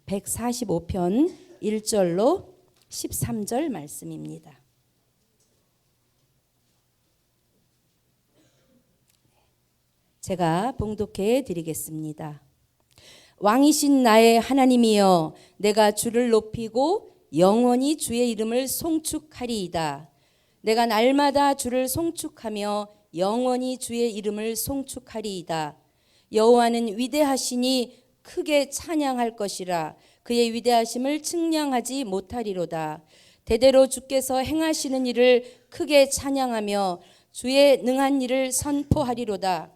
145편 1절로 13절 말씀입니다. 제가 봉독해 드리겠습니다. 왕이신 나의 하나님이여, 내가 주를 높이고 영원히 주의 이름을 송축하리이다. 내가 날마다 주를 송축하며 영원히 주의 이름을 송축하리이다. 여호와는 위대하시니 크게 찬양할 것이라. 그의 위대하심을 측량하지 못하리로다. 대대로 주께서 행하시는 일을 크게 찬양하며 주의 능한 일을 선포하리로다.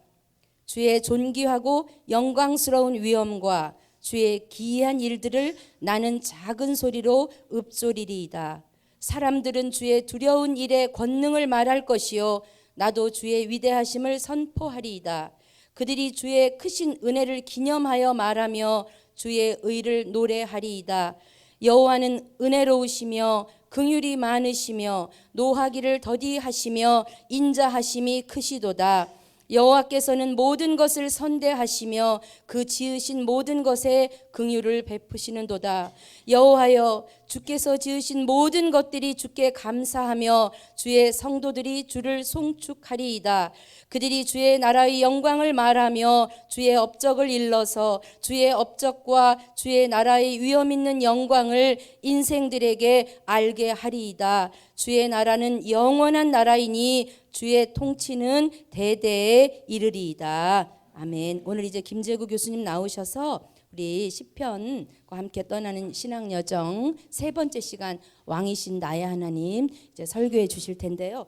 주의 존귀하고 영광스러운 위엄과 주의 기이한 일들을 나는 작은 소리로 읊조리리이다. 사람들은 주의 두려운 일의 권능을 말할 것이요, 나도 주의 위대하심을 선포하리이다. 그들이 주의 크신 은혜를 기념하여 말하며 주의 의를 노래하리이다. 여호와는 은혜로우시며 긍휼이 많으시며 노하기를 더디하시며 인자하심이 크시도다. 여호와께서는 모든 것을 선대하시며 그 지으신 모든 것에 긍휼을 베푸시는도다. 여호와여, 주께서 지으신 모든 것들이 주께 감사하며 주의 성도들이 주를 송축하리이다. 그들이 주의 나라의 영광을 말하며 주의 업적을 일러서 주의 업적과 주의 나라의 위엄 있는 영광을 인생들에게 알게 하리이다. 주의 나라는 영원한 나라이니 주의 통치는 대대에 이르리이다. 아멘. 오늘 이제 김재구 교수님 나오셔서 우리 시편과 함께 떠나는 신앙여정 세 번째 시간, 왕이신 나의 하나님 이제 설교해 주실 텐데요.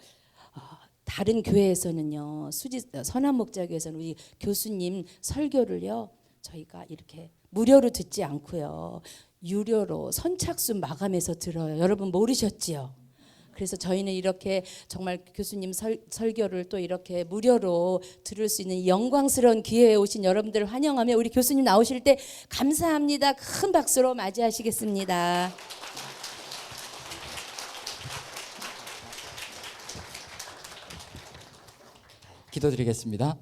다른 교회에서는요, 선한 목자교회에서는 우리 교수님 설교를요, 저희가 이렇게 무료로 듣지 않고요, 유료로 선착순 마감해서 들어요. 여러분 모르셨지요? 그래서 저희는 이렇게 정말 교수님 설교를 또 이렇게 무료로 들을 수 있는 영광스러운 기회에 오신 여러분들을 환영하며 우리 교수님 나오실 때 감사합니다. 큰 박수로 맞이하시겠습니다. 기도드리겠습니다.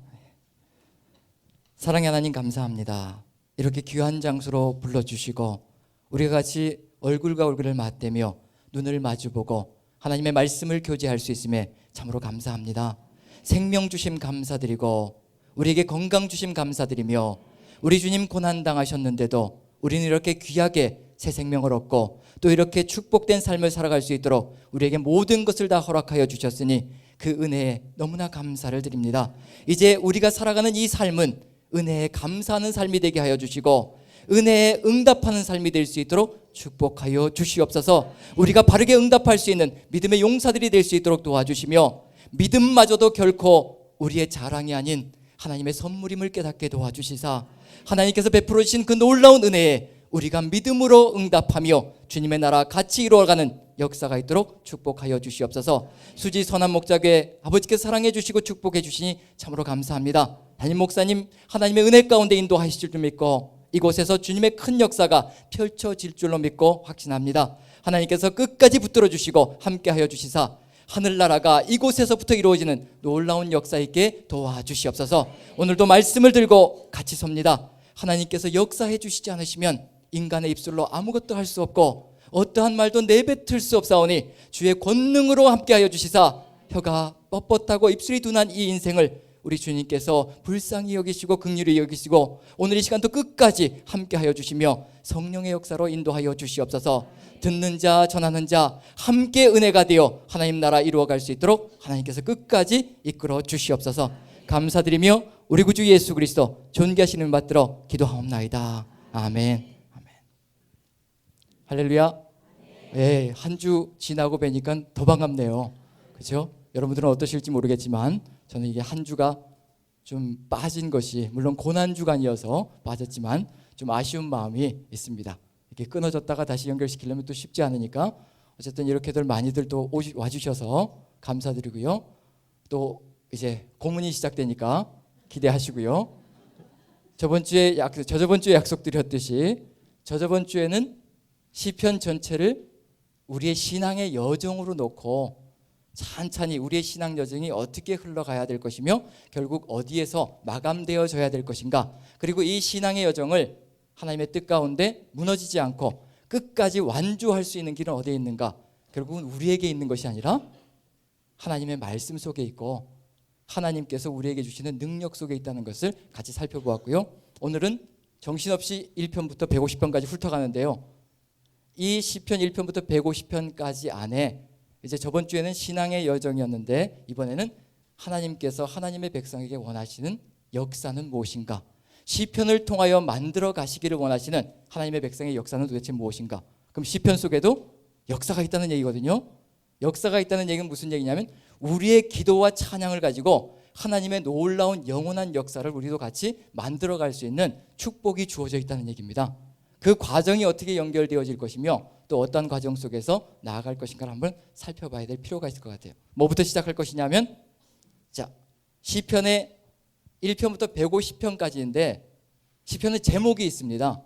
사랑의 하나님, 감사합니다. 이렇게 귀한 장소로 불러주시고 우리가 같이 얼굴과 얼굴을 맞대며 눈을 마주보고 하나님의 말씀을 교제할 수 있음에 참으로 감사합니다. 생명 주심 감사드리고 우리에게 건강 주심 감사드리며, 우리 주님 고난 당하셨는데도 우리는 이렇게 귀하게 새 생명을 얻고 또 이렇게 축복된 삶을 살아갈 수 있도록 우리에게 모든 것을 다 허락하여 주셨으니 그 은혜에 너무나 감사를 드립니다. 이제 우리가 살아가는 이 삶은 은혜에 감사하는 삶이 되게 하여 주시고 은혜에 응답하는 삶이 될 수 있도록 축복하여 주시옵소서. 우리가 바르게 응답할 수 있는 믿음의 용사들이 될 수 있도록 도와주시며, 믿음마저도 결코 우리의 자랑이 아닌 하나님의 선물임을 깨닫게 도와주시사, 하나님께서 베풀어 주신 그 놀라운 은혜에 우리가 믿음으로 응답하며 주님의 나라 같이 이루어가는 역사가 있도록 축복하여 주시옵소서. 수지 선한 목자교회 아버지께서 사랑해 주시고 축복해 주시니 참으로 감사합니다. 담임 목사님 하나님의 은혜 가운데 인도하실 줄 믿고 이곳에서 주님의 큰 역사가 펼쳐질 줄로 믿고 확신합니다. 하나님께서 끝까지 붙들어 주시고 함께하여 주시사 하늘나라가 이곳에서부터 이루어지는 놀라운 역사 있게 도와주시옵소서. 오늘도 말씀을 들고 같이 섭니다. 하나님께서 역사해 주시지 않으시면 인간의 입술로 아무것도 할 수 없고 어떠한 말도 내뱉을 수 없사오니 주의 권능으로 함께하여 주시사 혀가 뻣뻣하고 입술이 둔한 이 인생을 우리 주님께서 불쌍히 여기시고 긍휼히 여기시고 오늘 이 시간도 끝까지 함께하여 주시며 성령의 역사로 인도하여 주시옵소서. 듣는 자 전하는 자 함께 은혜가 되어 하나님 나라 이루어갈 수 있도록 하나님께서 끝까지 이끌어 주시옵소서. 감사드리며 우리 구주 예수 그리스도 존귀하신 이름 받들어 기도하옵나이다. 아멘. 아멘. 할렐루야. 네, 한 주 지나고 뵈니까 더 반갑네요. 그렇죠? 여러분들은 어떠실지 모르겠지만 저는 이게 한 주가 좀 빠진 것이, 물론 고난 주간이어서 빠졌지만 좀 아쉬운 마음이 있습니다. 이렇게 끊어졌다가 다시 연결시키려면 또 쉽지 않으니까 어쨌든 이렇게들 많이들 또 와주셔서 감사드리고요. 또 이제 고문이 시작되니까 기대하시고요. 저저번 주에 약속드렸듯이 저저번 주에는 시편 전체를 우리의 신앙의 여정으로 놓고 찬찬히 우리의 신앙 여정이 어떻게 흘러가야 될 것이며 결국 어디에서 마감되어져야 될 것인가, 그리고 이 신앙의 여정을 하나님의 뜻 가운데 무너지지 않고 끝까지 완주할 수 있는 길은 어디에 있는가? 결국은 우리에게 있는 것이 아니라 하나님의 말씀 속에 있고 하나님께서 우리에게 주시는 능력 속에 있다는 것을 같이 살펴보았고요. 오늘은 정신없이 1편부터 150편까지 훑어가는데요. 이 시편 1편부터 150편까지 안에 이제 저번 주에는 신앙의 여정이었는데 이번에는 하나님께서 하나님의 백성에게 원하시는 역사는 무엇인가? 시편을 통하여 만들어 가시기를 원하시는 하나님의 백성의 역사는 도대체 무엇인가? 그럼 시편 속에도 역사가 있다는 얘기거든요. 역사가 있다는 얘기는 무슨 얘기냐면 우리의 기도와 찬양을 가지고 하나님의 놀라운 영원한 역사를 우리도 같이 만들어 갈 수 있는 축복이 주어져 있다는 얘기입니다. 그 과정이 어떻게 연결되어질 것이며 또 어떤 과정 속에서 나아갈 것인가를 한번 살펴봐야 될 필요가 있을 것 같아요. 뭐부터 시작할 것이냐면 자, 시편의 1편부터 150편까지인데 시편의 제목이 있습니다.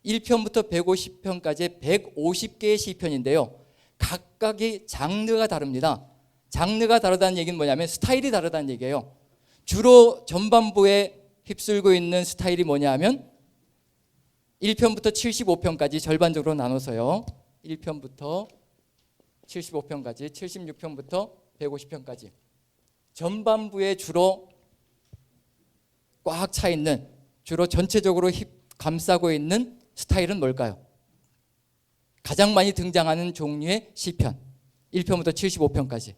1편부터 150편까지 150개의 시편인데요. 각각의 장르가 다릅니다. 장르가 다르다는 얘기는 뭐냐면 스타일이 다르다는 얘기예요. 주로 전반부에 휩쓸고 있는 스타일이 뭐냐면 1편부터 75편까지 절반적으로 나눠서요. 1편부터 75편까지 76편부터 150편까지 전반부에 주로 꽉 차 있는 주로 전체적으로 감싸고 있는 스타일은 뭘까요? 가장 많이 등장하는 종류의 시편 1편부터 75편까지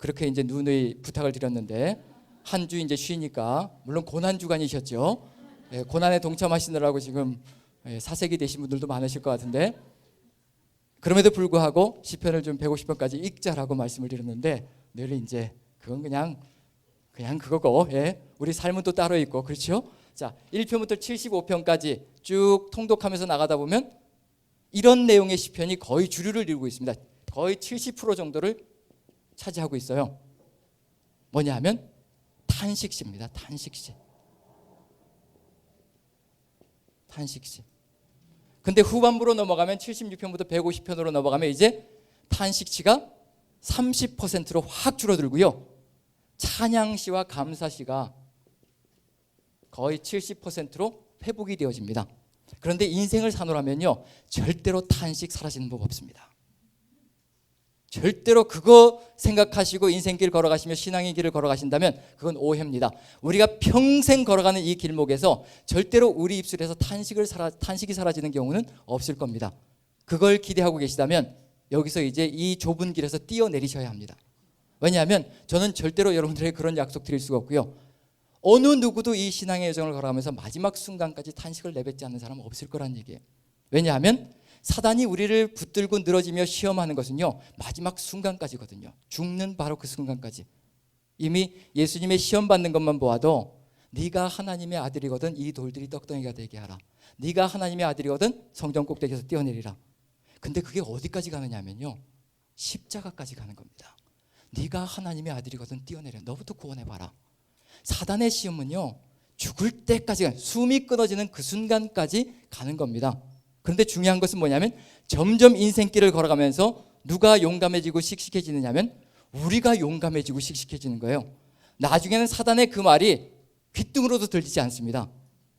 그렇게 이제 누누이 부탁을 드렸는데 한 주 이제 쉬니까 물론 고난 주간이셨죠. 고난에 동참하시느라고 지금 사색이 되신 분들도 많으실 것 같은데 그럼에도 불구하고 시편을 좀 150편까지 읽자라고 말씀을 드렸는데 늘 이제 그건 그냥 그거고 우리 삶은 또 따로 있고 그렇죠? 자, 1편부터 75편까지 쭉 통독하면서 나가다 보면 이런 내용의 시편이 거의 주류를 이루고 있습니다. 거의 70% 정도를 차지하고 있어요. 뭐냐 하면 탄식시입니다. 탄식시. 근데 후반부로 넘어가면 76편부터 150편으로 넘어가면 이제 탄식시가 30%로 확 줄어들고요. 찬양시와 감사시가 거의 70%로 회복이 되어집니다. 그런데 인생을 사노라면요 절대로 탄식 사라지는 법 없습니다. 절대로 그거 생각하시고 인생길 걸어가시며 신앙의 길을 걸어가신다면 그건 오해입니다. 우리가 평생 걸어가는 이 길목에서 절대로 우리 입술에서 탄식이 사라지는 경우는 없을 겁니다. 그걸 기대하고 계시다면 여기서 이제 이 좁은 길에서 뛰어내리셔야 합니다. 왜냐하면 저는 절대로 여러분들에게 그런 약속 드릴 수가 없고요. 어느 누구도 이 신앙의 여정을 걸어가면서 마지막 순간까지 탄식을 내뱉지 않는 사람은 없을 거란 얘기예요. 왜냐하면 사단이 우리를 붙들고 늘어지며 시험하는 것은요 마지막 순간까지거든요. 죽는 바로 그 순간까지. 이미 예수님의 시험 받는 것만 보아도 네가 하나님의 아들이거든 이 돌들이 떡덩이가 되게 하라. 네가 하나님의 아들이거든 성전 꼭대기에서 뛰어내리라. 근데 그게 어디까지 가느냐면요 십자가까지 가는 겁니다. 네가 하나님의 아들이거든 뛰어내려. 너부터 구원해봐라. 사단의 시험은요 죽을 때까지 숨이 끊어지는 그 순간까지 가는 겁니다. 그런데 중요한 것은 뭐냐면 점점 인생길을 걸어가면서 누가 용감해지고 씩씩해지느냐면 우리가 용감해지고 씩씩해지는 거예요. 나중에는 사단의 그 말이 귓등으로도 들리지 않습니다.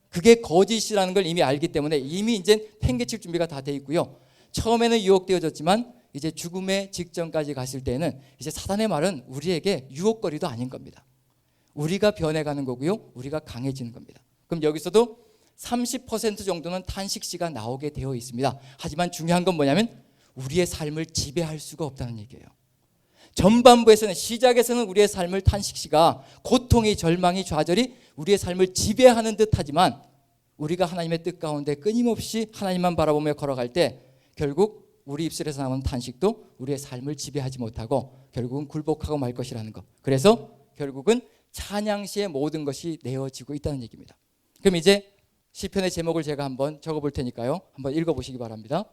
그게 거짓이라는 걸 이미 알기 때문에 이미 이제 팽개칠 준비가 다 돼 있고요. 처음에는 유혹되어졌지만 이제 죽음의 직전까지 갔을 때는 이제 사단의 말은 우리에게 유혹거리도 아닌 겁니다. 우리가 변해가는 거고요. 우리가 강해지는 겁니다. 그럼 여기서도 30% 정도는 탄식시가 나오게 되어 있습니다. 하지만 중요한 건 뭐냐면 우리의 삶을 지배할 수가 없다는 얘기예요. 전반부에서는 시작에서는 우리의 삶을 탄식시가 고통이 절망이 좌절이 우리의 삶을 지배하는 듯하지만 우리가 하나님의 뜻 가운데 끊임없이 하나님만 바라보며 걸어갈 때 결국 우리 입술에서 나오는 탄식도 우리의 삶을 지배하지 못하고 결국은 굴복하고 말 것이라는 것. 그래서 결국은 찬양시의 모든 것이 내어지고 있다는 얘기입니다. 그럼 이제 시편의 제목을 제가 한번 적어볼 테니까요. 한번 읽어보시기 바랍니다.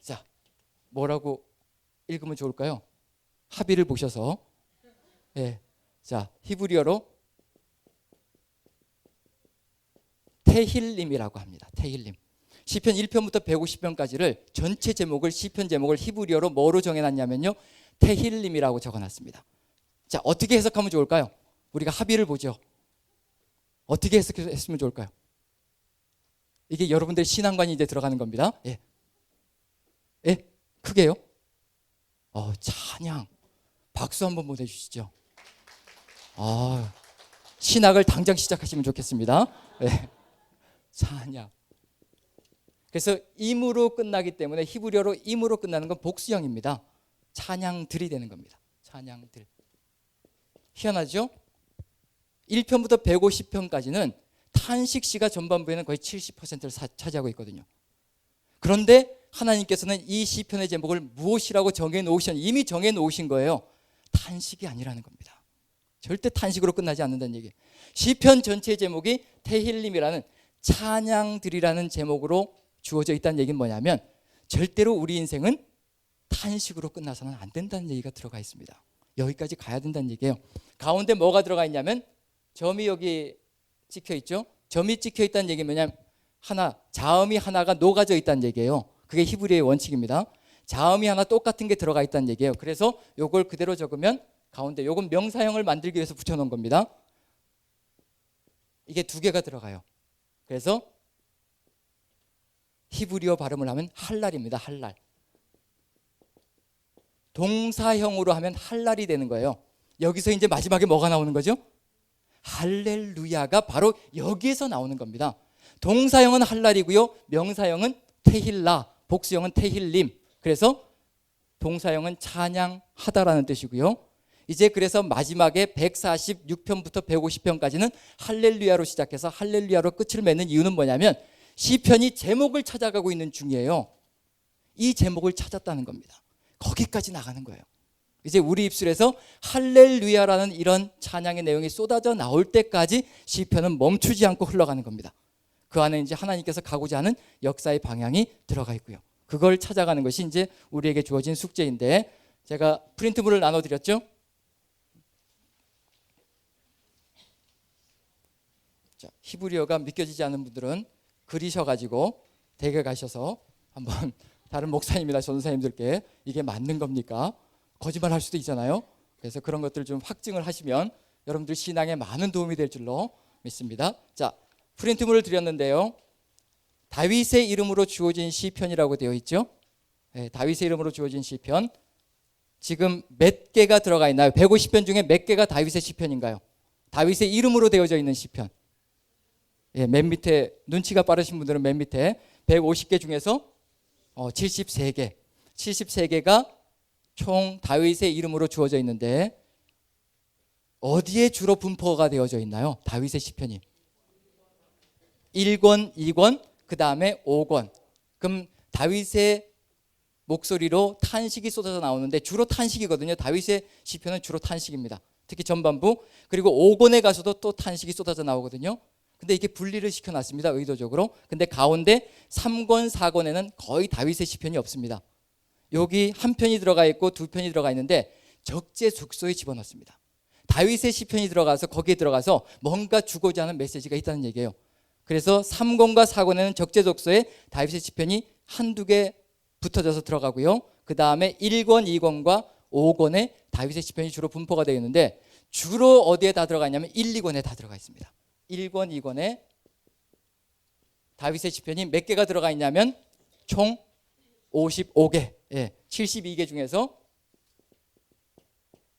자, 뭐라고 읽으면 좋을까요? 합의를 보셔서 자 히브리어로 테힐림이라고 합니다. 테힐림. 시편 1편부터 150편까지를 전체 제목을 시편 제목을 히브리어로 뭐로 정해놨냐면요 테힐림이라고 적어놨습니다. 자 어떻게 해석하면 좋을까요? 우리가 합의를 보죠. 어떻게 해석했으면 좋을까요? 이게 여러분들의 신앙관이 이제 들어가는 겁니다. 예. 예? 크게요? 찬양. 박수 한번 보내주시죠. 신학을 당장 시작하시면 좋겠습니다. 예. 찬양. 그래서 임으로 끝나기 때문에 히브리어로 임으로 끝나는 건 복수형입니다. 찬양들이 되는 겁니다. 찬양들. 희한하죠? 1편부터 150편까지는 탄식시가 전반부에는 거의 70%를 차지하고 있거든요. 그런데 하나님께서는 이 시편의 제목을 무엇이라고 이미 정해놓으신 거예요. 탄식이 아니라는 겁니다. 절대 탄식으로 끝나지 않는다는 얘기예요. 시편 전체의 제목이 테힐림이라는 찬양들이라는 제목으로 주어져 있다는 얘기는 뭐냐면 절대로 우리 인생은 탄식으로 끝나서는 안 된다는 얘기가 들어가 있습니다. 여기까지 가야 된다는 얘기예요. 가운데 뭐가 들어가 있냐면 점이 여기 찍혀 있죠. 점이 찍혀 있다는 얘기는 뭐냐면 자음이 하나가 녹아져 있다는 얘기예요. 그게 히브리어의 원칙입니다. 자음이 하나 똑같은 게 들어가 있다는 얘기예요. 그래서 요걸 그대로 적으면 가운데 요건 명사형을 만들기 위해서 붙여놓은 겁니다. 이게 두 개가 들어가요. 그래서 히브리어 발음을 하면 할랄입니다. 할랄. 동사형으로 하면 할랄이 되는 거예요. 여기서 이제 마지막에 뭐가 나오는 거죠? 할렐루야가 바로 여기에서 나오는 겁니다. 동사형은 할랄이고요. 명사형은 테힐라, 복수형은 테힐림. 그래서 동사형은 찬양하다라는 뜻이고요. 이제 그래서 마지막에 146편부터 150편까지는 할렐루야로 시작해서 할렐루야로 끝을 맺는 이유는 뭐냐면 시편이 제목을 찾아가고 있는 중이에요. 이 제목을 찾았다는 겁니다. 거기까지 나가는 거예요. 이제 우리 입술에서 할렐루야라는 이런 찬양의 내용이 쏟아져 나올 때까지 시편은 멈추지 않고 흘러가는 겁니다. 그 안에 이제 하나님께서 가고자 하는 역사의 방향이 들어가 있고요. 그걸 찾아가는 것이 이제 우리에게 주어진 숙제인데 제가 프린트물을 나눠드렸죠. 자, 히브리어가 믿겨지지 않는 분들은 그리셔가지고 댁에 가셔서 한번 다른 목사님이나 전도사님들께 이게 맞는 겁니까? 거짓말할 수도 있잖아요. 그래서 그런 것들 좀 확증을 하시면 여러분들 신앙에 많은 도움이 될 줄로 믿습니다. 자, 프린트물을 드렸는데요. 다윗의 이름으로 주어진 시편이라고 되어 있죠. 네, 다윗의 이름으로 주어진 시편. 지금 몇 개가 들어가 있나요? 150편 중에 몇 개가 다윗의 시편인가요? 다윗의 이름으로 되어져 있는 시편. 예, 맨 밑에 눈치가 빠르신 분들은 맨 밑에 150개 중에서 73개. 73개가 총 다윗의 이름으로 주어져 있는데 어디에 주로 분포가 되어져 있나요? 다윗의 시편이 1권, 2권, 그 다음에 5권. 그럼 다윗의 목소리로 탄식이 쏟아져 나오는데 주로 탄식이거든요. 다윗의 시편은 주로 탄식입니다. 특히 전반부. 그리고 5권에 가서도 또 탄식이 쏟아져 나오거든요. 근데 이게 분리를 시켜놨습니다. 의도적으로. 근데 가운데 3권, 4권에는 거의 다윗의 시편이 없습니다. 여기 한 편이 들어가 있고 두 편이 들어가 있는데 적재적소에 집어넣습니다. 다윗의 시편이 들어가서 거기에 들어가서 뭔가 주고자 하는 메시지가 있다는 얘기예요. 그래서 3권과 4권에는 적재적소에 다윗의 시편이 한두 개 붙어져서 들어가고요. 그 다음에 1권, 2권과 5권에 다윗의 시편이 주로 분포가 되어 있는데 주로 어디에 다 들어가 있냐면 1, 2권에 다 들어가 있습니다. 1권, 2권에 다윗의 시편이 몇 개가 들어가 있냐면 총 55개, 72개 중에서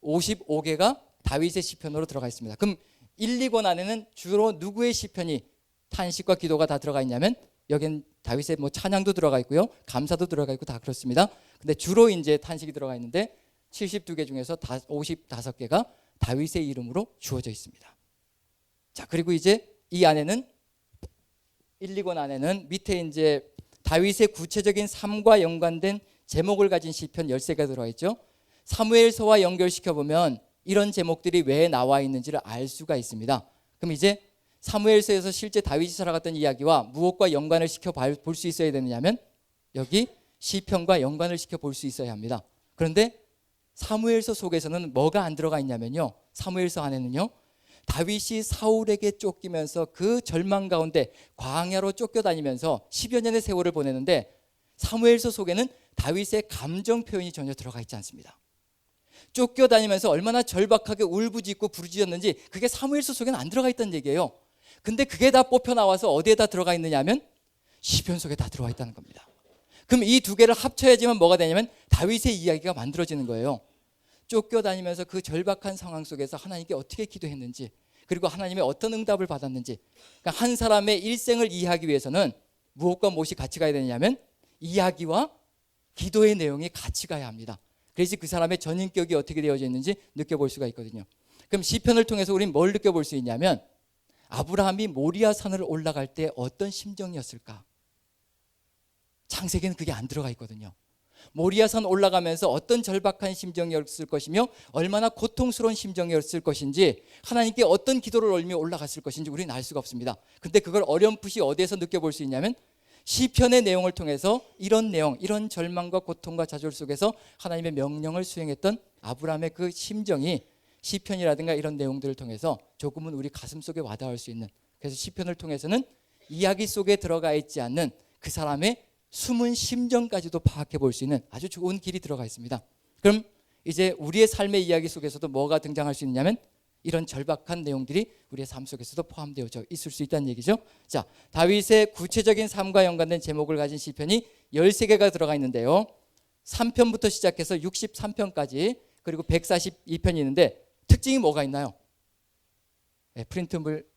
55개가 다윗의 시편으로 들어가 있습니다. 그럼 1, 2권 안에는 주로 누구의 시편이 탄식과 기도가 다 들어가 있냐면 여기는 다윗의 찬양도 들어가 있고요, 감사도 들어가 있고 다 그렇습니다. 근데 주로 이제 탄식이 들어가 있는데 72개 중에서 55개가 다윗의 이름으로 주어져 있습니다. 자, 그리고 이제 이 안에는 1, 2권 안에는 밑에 이제 다윗의 구체적인 삶과 연관된 제목을 가진 시편 13개가 들어가 있죠. 사무엘서와 연결시켜 보면 이런 제목들이 왜 나와 있는지를 알 수가 있습니다. 그럼 이제 사무엘서에서 실제 다윗이 살아갔던 이야기와 무엇과 연관을 시켜 볼 수 있어야 되느냐면 여기 시편과 연관을 시켜 볼 수 있어야 합니다. 그런데 사무엘서 속에서는 뭐가 안 들어가 있냐면요, 사무엘서 안에는요, 다윗이 사울에게 쫓기면서 그 절망 가운데 광야로 쫓겨다니면서 10여 년의 세월을 보내는데 사무엘서 속에는 다윗의 감정 표현이 전혀 들어가 있지 않습니다. 쫓겨다니면서 얼마나 절박하게 울부짖고 부르짖었는지 그게 사무엘서 속에는 안 들어가 있다는 얘기예요. 근데 그게 다 뽑혀 나와서 어디에다 들어가 있느냐 하면 시편 속에 다 들어와 있다는 겁니다. 그럼 이 두 개를 합쳐야지만 뭐가 되냐면 다윗의 이야기가 만들어지는 거예요. 쫓겨다니면서 그 절박한 상황 속에서 하나님께 어떻게 기도했는지, 그리고 하나님의 어떤 응답을 받았는지. 그러니까 한 사람의 일생을 이해하기 위해서는 무엇과 무엇이 같이 가야 되냐면 이야기와 기도의 내용이 같이 가야 합니다. 그래서 그 사람의 전인격이 어떻게 되어져 있는지 느껴볼 수가 있거든요. 그럼 시편을 통해서 우리는 뭘 느껴볼 수 있냐면 아브라함이 모리아 산을 올라갈 때 어떤 심정이었을까? 창세기는 그게 안 들어가 있거든요. 모리아산 올라가면서 어떤 절박한 심정이었을 것이며 얼마나 고통스러운 심정이었을 것인지, 하나님께 어떤 기도를 올리며 올라갔을 것인지 우리는 알 수가 없습니다. 근데 그걸 어렴풋이 어디에서 느껴볼 수 있냐면 시편의 내용을 통해서 이런 내용, 이런 절망과 고통과 좌절 속에서 하나님의 명령을 수행했던 아브라함의 그 심정이 시편이라든가 이런 내용들을 통해서 조금은 우리 가슴 속에 와닿을 수 있는, 그래서 시편을 통해서는 이야기 속에 들어가 있지 않는 그 사람의 숨은 심정까지도 파악해 볼 수 있는 아주 좋은 길이 들어가 있습니다. 그럼 이제 우리의 삶의 이야기 속에서도 뭐가 등장할 수 있냐면 이런 절박한 내용들이 우리의 삶 속에서도 포함되어져 있을 수 있다는 얘기죠. 자, 다윗의 구체적인 삶과 연관된 제목을 가진 시편이 13개가 들어가 있는데요. 3편부터 시작해서 63편까지 그리고 142편이 있는데 특징이 뭐가 있나요? 프린트물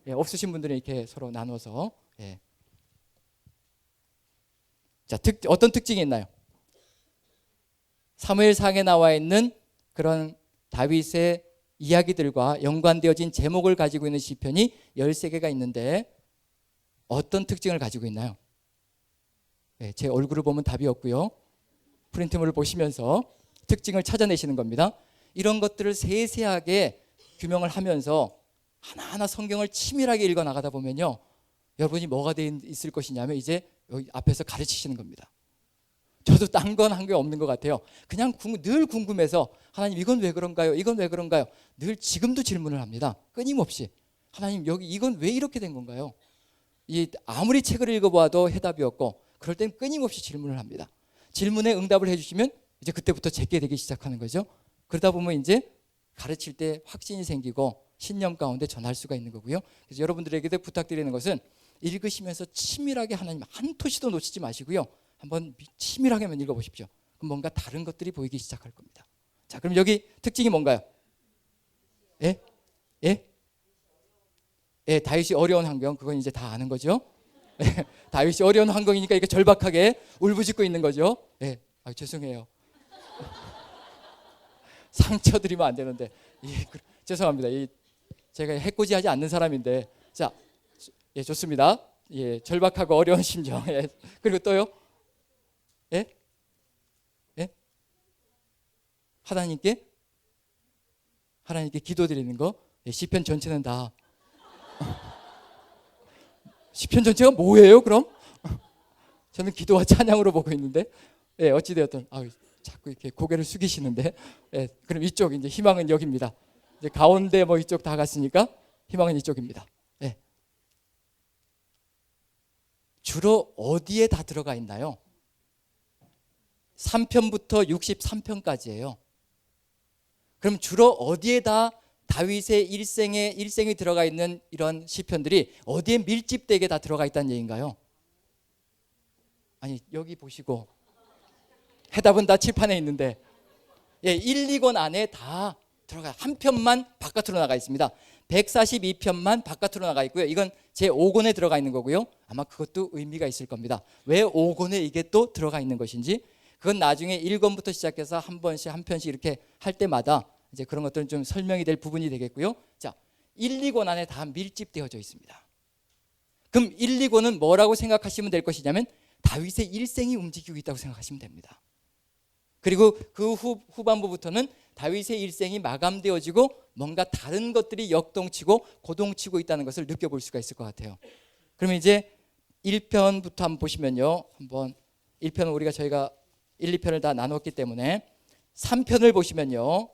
없으신 분들은 이렇게 서로 나눠서 자, 어떤 특징이 있나요? 사무엘상에 나와 있는 그런 다윗의 이야기들과 연관되어진 제목을 가지고 있는 시편이 13개가 있는데 어떤 특징을 가지고 있나요? 제 얼굴을 보면 답이 없고요. 프린트물을 보시면서 특징을 찾아내시는 겁니다. 이런 것들을 세세하게 규명을 하면서 하나하나 성경을 치밀하게 읽어 나가다 보면요, 여러분이 뭐가 돼 있을 것이냐면 이제 여기 앞에서 가르치시는 겁니다. 저도 딴 건 한 게 없는 것 같아요. 그냥 늘 궁금해서 하나님 이건 왜 그런가요? 이건 왜 그런가요? 늘 지금도 질문을 합니다. 끊임없이. 하나님 여기 이건 왜 이렇게 된 건가요? 아무리 책을 읽어봐도 해답이 없고 그럴 땐 끊임없이 질문을 합니다. 질문에 응답을 해주시면 이제 그때부터 제게 되기 시작하는 거죠. 그러다 보면 이제 가르칠 때 확신이 생기고 신념 가운데 전할 수가 있는 거고요. 그래서 여러분들에게도 부탁드리는 것은 읽으시면서 치밀하게 하나님 한 토시도 놓치지 마시고요. 한번 치밀하게만 읽어보십시오. 그럼 뭔가 다른 것들이 보이기 시작할 겁니다. 자, 그럼 여기 특징이 뭔가요? 다윗이 어려운 환경, 그건 이제 다 아는 거죠. 다윗이 어려운 환경이니까 이렇게 절박하게 울부짖고 있는 거죠. 죄송해요. 상처 드리면 안 되는데 죄송합니다. 제가 해코지하지 않는 사람인데, 자, 좋습니다. 절박하고 어려운 심정. 그리고 또요. 하나님께 기도드리는 거. 시편 전체는 다. 시편 전체가 뭐예요, 그럼? 저는 기도와 찬양으로 보고 있는데, 어찌 되었든 자꾸 이렇게 고개를 숙이시는데, 그럼 이쪽 이제 희망은 여기입니다. 이제 가운데 뭐 이쪽 다 갔으니까 희망은 이쪽입니다. 주로 어디에 다 들어가 있나요? 3편부터 63편까지예요. 그럼 주로 어디에 다 다윗의 일생이 들어가 있는 이런 시편들이 어디에 밀집되게 다 들어가 있다는 얘기인가요? 아니, 여기 보시고 해답은 다 칠판에 있는데 1, 2권 안에 다 들어가, 한 편만 바깥으로 나가 있습니다. 142편만 바깥으로 나가 있고요. 이건 제 5권에 들어가 있는 거고요. 아마 그것도 의미가 있을 겁니다. 왜 5권에 이게 또 들어가 있는 것인지, 그건 나중에 1권부터 시작해서 한 편씩 이렇게 할 때마다 이제 그런 것들은 좀 설명이 될 부분이 되겠고요. 자, 1, 2권 안에 다 밀집되어져 있습니다. 그럼 1, 2권은 뭐라고 생각하시면 될 것이냐면 다윗의 일생이 움직이고 있다고 생각하시면 됩니다. 그리고 그 후반부부터는 다윗의 일생이 마감되어지고 뭔가 다른 것들이 역동치고 고동치고 있다는 것을 느껴볼 수가 있을 것 같아요. 그러면 이제 1편부터 한번 보시면요. 1편은 저희가 1, 2편을 다 나눴기 때문에 3편을 보시면요.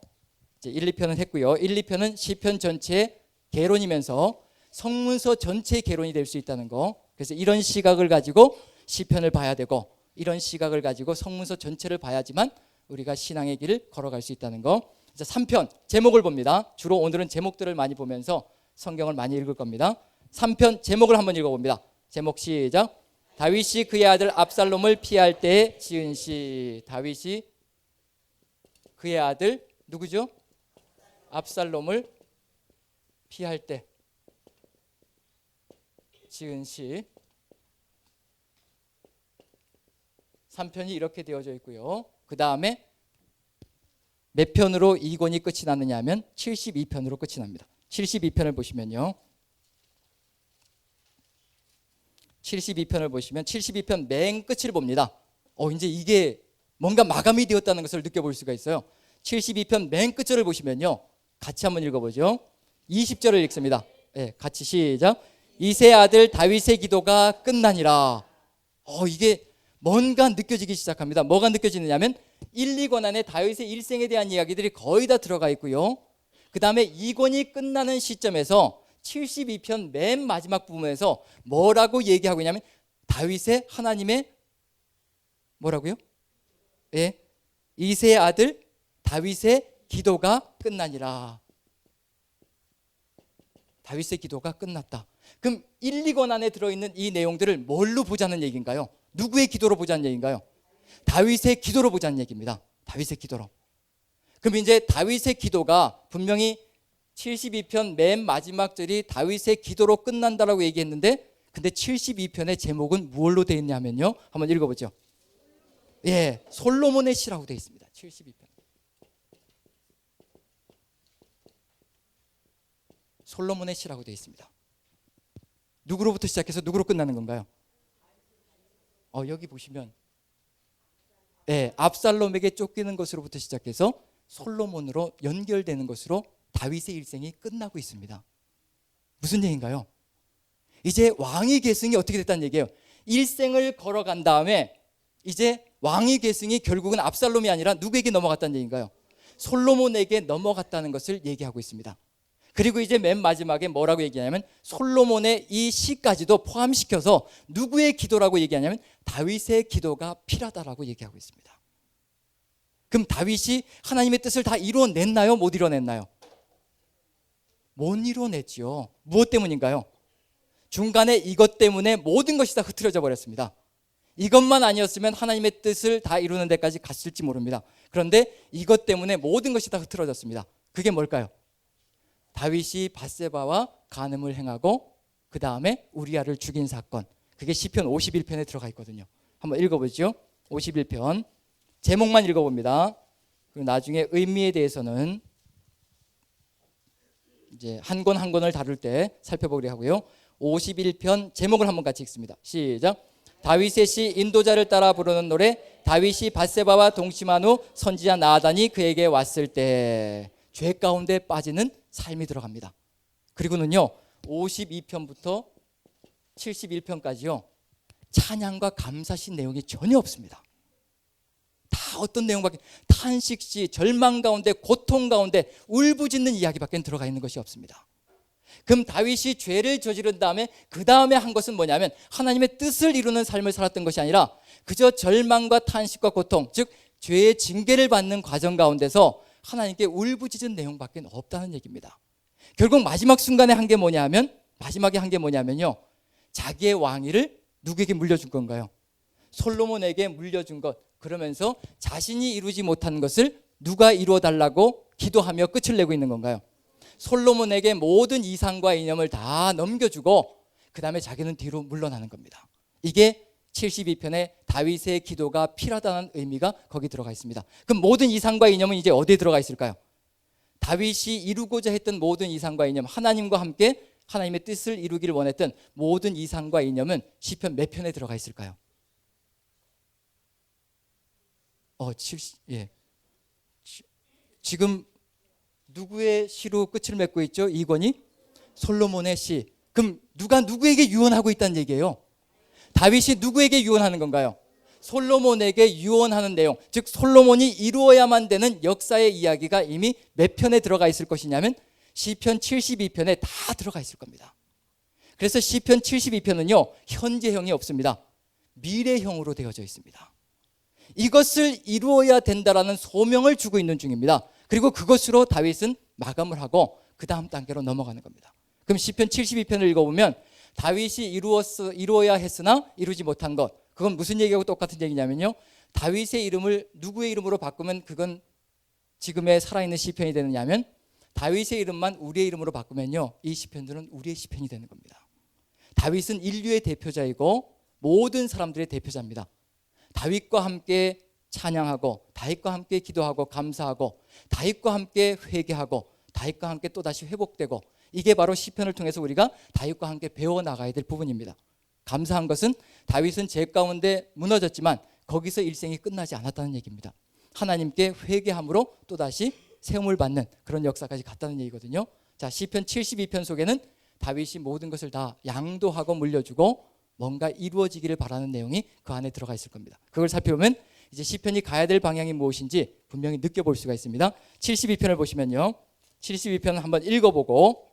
이제 1, 2편은 했고요. 1, 2편은 시편 전체의 개론이면서 성문서 전체의 개론이 될 수 있다는 거. 그래서 이런 시각을 가지고 시편을 봐야 되고, 이런 시각을 가지고 성문서 전체를 봐야지만 우리가 신앙의 길을 걸어갈 수 있다는 거. 자, 3편 제목을 봅니다. 주로 오늘은 제목들을 많이 보면서 성경을 많이 읽을 겁니다. 3편 제목을 한번 읽어봅니다. 제목 시작. 다윗이 그의 아들 압살롬을 피할 때에 지은 시. 다윗이 그의 아들 누구죠? 압살롬을 피할 때 지은 시. 3편이 이렇게 되어져 있고요. 그 다음에 몇 편으로 이 권이 끝이 났느냐 하면 72편으로 끝이 납니다. 72편을 보시면요. 72편을 보시면 72편 맨 끝을 봅니다. 이제 이게 뭔가 마감이 되었다는 것을 느껴볼 수가 있어요. 72편 맨 끝절을 보시면요. 같이 한번 읽어보죠. 20절을 읽습니다. 네, 같이 시작. 이세 아들 다윗의 기도가 끝나니라. 이게 뭔가 느껴지기 시작합니다. 뭐가 느껴지느냐면 1, 2권 안에 다윗의 일생에 대한 이야기들이 거의 다 들어가 있고요. 그 다음에 2권이 끝나는 시점에서 72편 맨 마지막 부분에서 뭐라고 얘기하고 있냐면 다윗의 하나님의 뭐라고요? 예, 이세의 아들 다윗의 기도가 끝나니라. 다윗의 기도가 끝났다. 그럼 1, 2권 안에 들어있는 이 내용들을 뭘로 보자는 얘기인가요? 누구의 기도로 보자는 얘기인가요? 다윗의 기도로 보자는 얘기입니다. 다윗의 기도로. 그럼 이제 다윗의 기도가 분명히 72편 맨 마지막 절이 다윗의 기도로 끝난다라고 얘기했는데, 근데 72편의 제목은 무엇로 되어 있냐면요, 한번 읽어보죠. 예, 솔로몬의 시라고 되어 있습니다. 72편. 솔로몬의 시라고 되어 있습니다. 누구로부터 시작해서 누구로 끝나는 건가요? 여기 보시면 압살롬에게 쫓기는 것으로부터 시작해서 솔로몬으로 연결되는 것으로 다윗의 일생이 끝나고 있습니다. 무슨 얘기인가요? 이제 왕위 계승이 어떻게 됐다는 얘기예요. 일생을 걸어간 다음에 이제 왕위 계승이 결국은 압살롬이 아니라 누구에게 넘어갔다는 얘기인가요? 솔로몬에게 넘어갔다는 것을 얘기하고 있습니다. 그리고 이제 맨 마지막에 뭐라고 얘기하냐면 솔로몬의 이 시까지도 포함시켜서 누구의 기도라고 얘기하냐면 다윗의 기도가 필요하다라고 얘기하고 있습니다. 그럼 다윗이 하나님의 뜻을 다 이루어냈나요? 못 이루어냈나요? 못 이루어냈지요. 무엇 때문인가요? 중간에 이것 때문에 모든 것이 다 흐트러져 버렸습니다. 이것만 아니었으면 하나님의 뜻을 다 이루는 데까지 갔을지 모릅니다. 그런데 이것 때문에 모든 것이 다 흐트러졌습니다. 그게 뭘까요? 다윗이 밧세바와 간음을 행하고 그 다음에 우리아를 죽인 사건. 그게 시편 51편에 들어가 있거든요. 한번 읽어보죠. 51편 제목만 읽어봅니다. 그리고 나중에 의미에 대해서는 이제 한 권 한 권을 다룰 때 살펴보기로 하고요. 51편 제목을 한번 같이 읽습니다. 시작. 다윗의 시 인도자를 따라 부르는 노래. 다윗이 밧세바와 동침한 후 선지자 나단이 그에게 왔을 때 죄 가운데 빠지는 삶이 들어갑니다. 그리고는요 52편부터 71편까지요 찬양과 감사시 내용이 전혀 없습니다. 다 어떤 내용밖에, 탄식시, 절망 가운데, 고통 가운데 울부짖는 이야기밖에 들어가 있는 것이 없습니다. 그럼 다윗이 죄를 저지른 다음에 그 다음에 한 것은 뭐냐면 하나님의 뜻을 이루는 삶을 살았던 것이 아니라 그저 절망과 탄식과 고통, 즉 죄의 징계를 받는 과정 가운데서 하나님께 울부짖은 내용밖에 없다는 얘기입니다. 결국 마지막 순간에 한 게 뭐냐면, 마지막에 한 게 뭐냐면요, 자기의 왕위를 누구에게 물려준 건가요? 솔로몬에게 물려준 것. 그러면서 자신이 이루지 못한 것을 누가 이루어달라고 기도하며 끝을 내고 있는 건가요? 솔로몬에게 모든 이상과 이념을 다 넘겨주고 그 다음에 자기는 뒤로 물러나는 겁니다. 이게 72편의 다윗의 기도가 필요하다는 의미가 거기 들어가 있습니다. 그럼 모든 이상과 이념은 이제 어디에 들어가 있을까요? 다윗이 이루고자 했던 모든 이상과 이념, 하나님과 함께 하나님의 뜻을 이루기를 원했던 모든 이상과 이념은 시편 몇 편에 들어가 있을까요? 70, 지금 누구의 시로 끝을 맺고 있죠? 이 권이 솔로몬의 시. 그럼 누가 누구에게 유언하고 있다는 얘기예요? 다윗이 누구에게 유언하는 건가요? 솔로몬에게 유언하는 내용, 즉 솔로몬이 이루어야만 되는 역사의 이야기가 이미 몇 편에 들어가 있을 것이냐면 시편 72편에 다 들어가 있을 겁니다. 그래서 시편 72편은요 현재형이 없습니다. 미래형으로 되어져 있습니다. 이것을 이루어야 된다라는 소명을 주고 있는 중입니다. 그리고 그것으로 다윗은 마감을 하고 그 다음 단계로 넘어가는 겁니다. 그럼 시편 72편을 읽어보면 다윗이 이루어야 했으나 이루지 못한 것, 그건 무슨 얘기하고 똑같은 얘기냐면요, 다윗의 이름을 누구의 이름으로 바꾸면 그건 지금의 살아있는 시편이 되느냐면, 다윗의 이름만 우리의 이름으로 바꾸면요, 이 시편들은 우리의 시편이 되는 겁니다. 다윗은 인류의 대표자이고 모든 사람들의 대표자입니다. 다윗과 함께 찬양하고, 다윗과 함께 기도하고 감사하고, 다윗과 함께 회개하고, 다윗과 함께 또다시 회복되고, 이게 바로 시편을 통해서 우리가 다윗과 함께 배워나가야 될 부분입니다. 감사한 것은 다윗은 죄 가운데 무너졌지만 거기서 일생이 끝나지 않았다는 얘기입니다. 하나님께 회개함으로 또다시 세움을 받는 그런 역사까지 갔다는 얘기거든요. 자, 시편 72편 속에는 다윗이 모든 것을 다 양도하고 물려주고 뭔가 이루어지기를 바라는 내용이 그 안에 들어가 있을 겁니다. 그걸 살펴보면 이제 시편이 가야 될 방향이 무엇인지 분명히 느껴볼 수가 있습니다. 72편을 보시면요, 72편 한번 읽어보고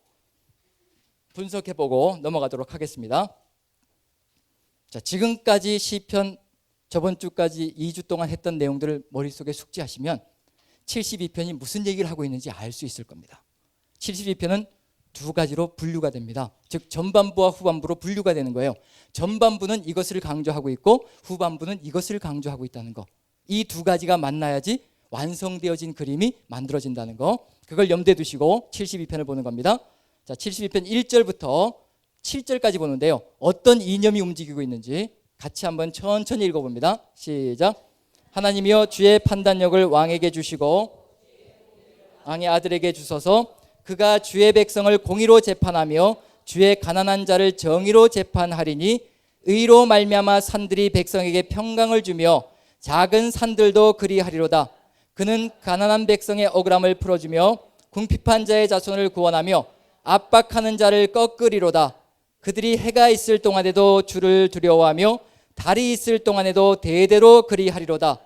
분석해보고 넘어가도록 하겠습니다. 자, 지금까지 시편 저번 주까지 2주 동안 했던 내용들을 머릿속에 숙지하시면 72편이 무슨 얘기를 하고 있는지 알 수 있을 겁니다. 72편은 두 가지로 분류가 됩니다. 즉 전반부와 후반부로 분류가 되는 거예요. 전반부는 이것을 강조하고 있고 후반부는 이것을 강조하고 있다는 거. 이 두 가지가 만나야지 완성되어진 그림이 만들어진다는 거. 그걸 염두에 두시고 72편을 보는 겁니다. 자, 72편 1절부터 7절까지 보는데요, 어떤 이념이 움직이고 있는지 같이 한번 천천히 읽어봅니다. 시작. 하나님이여 주의 판단력을 왕에게 주시고 왕의 아들에게 주소서. 그가 주의 백성을 공의로 재판하며 주의 가난한 자를 정의로 재판하리니 의로 말미암아 산들이 백성에게 평강을 주며 작은 산들도 그리하리로다. 그는 가난한 백성의 억울함을 풀어주며 궁핍한 자의 자손을 구원하며 압박하는 자를 꺾으리로다. 그들이 해가 있을 동안에도 주를 두려워하며 달이 있을 동안에도 대대로 그리하리로다.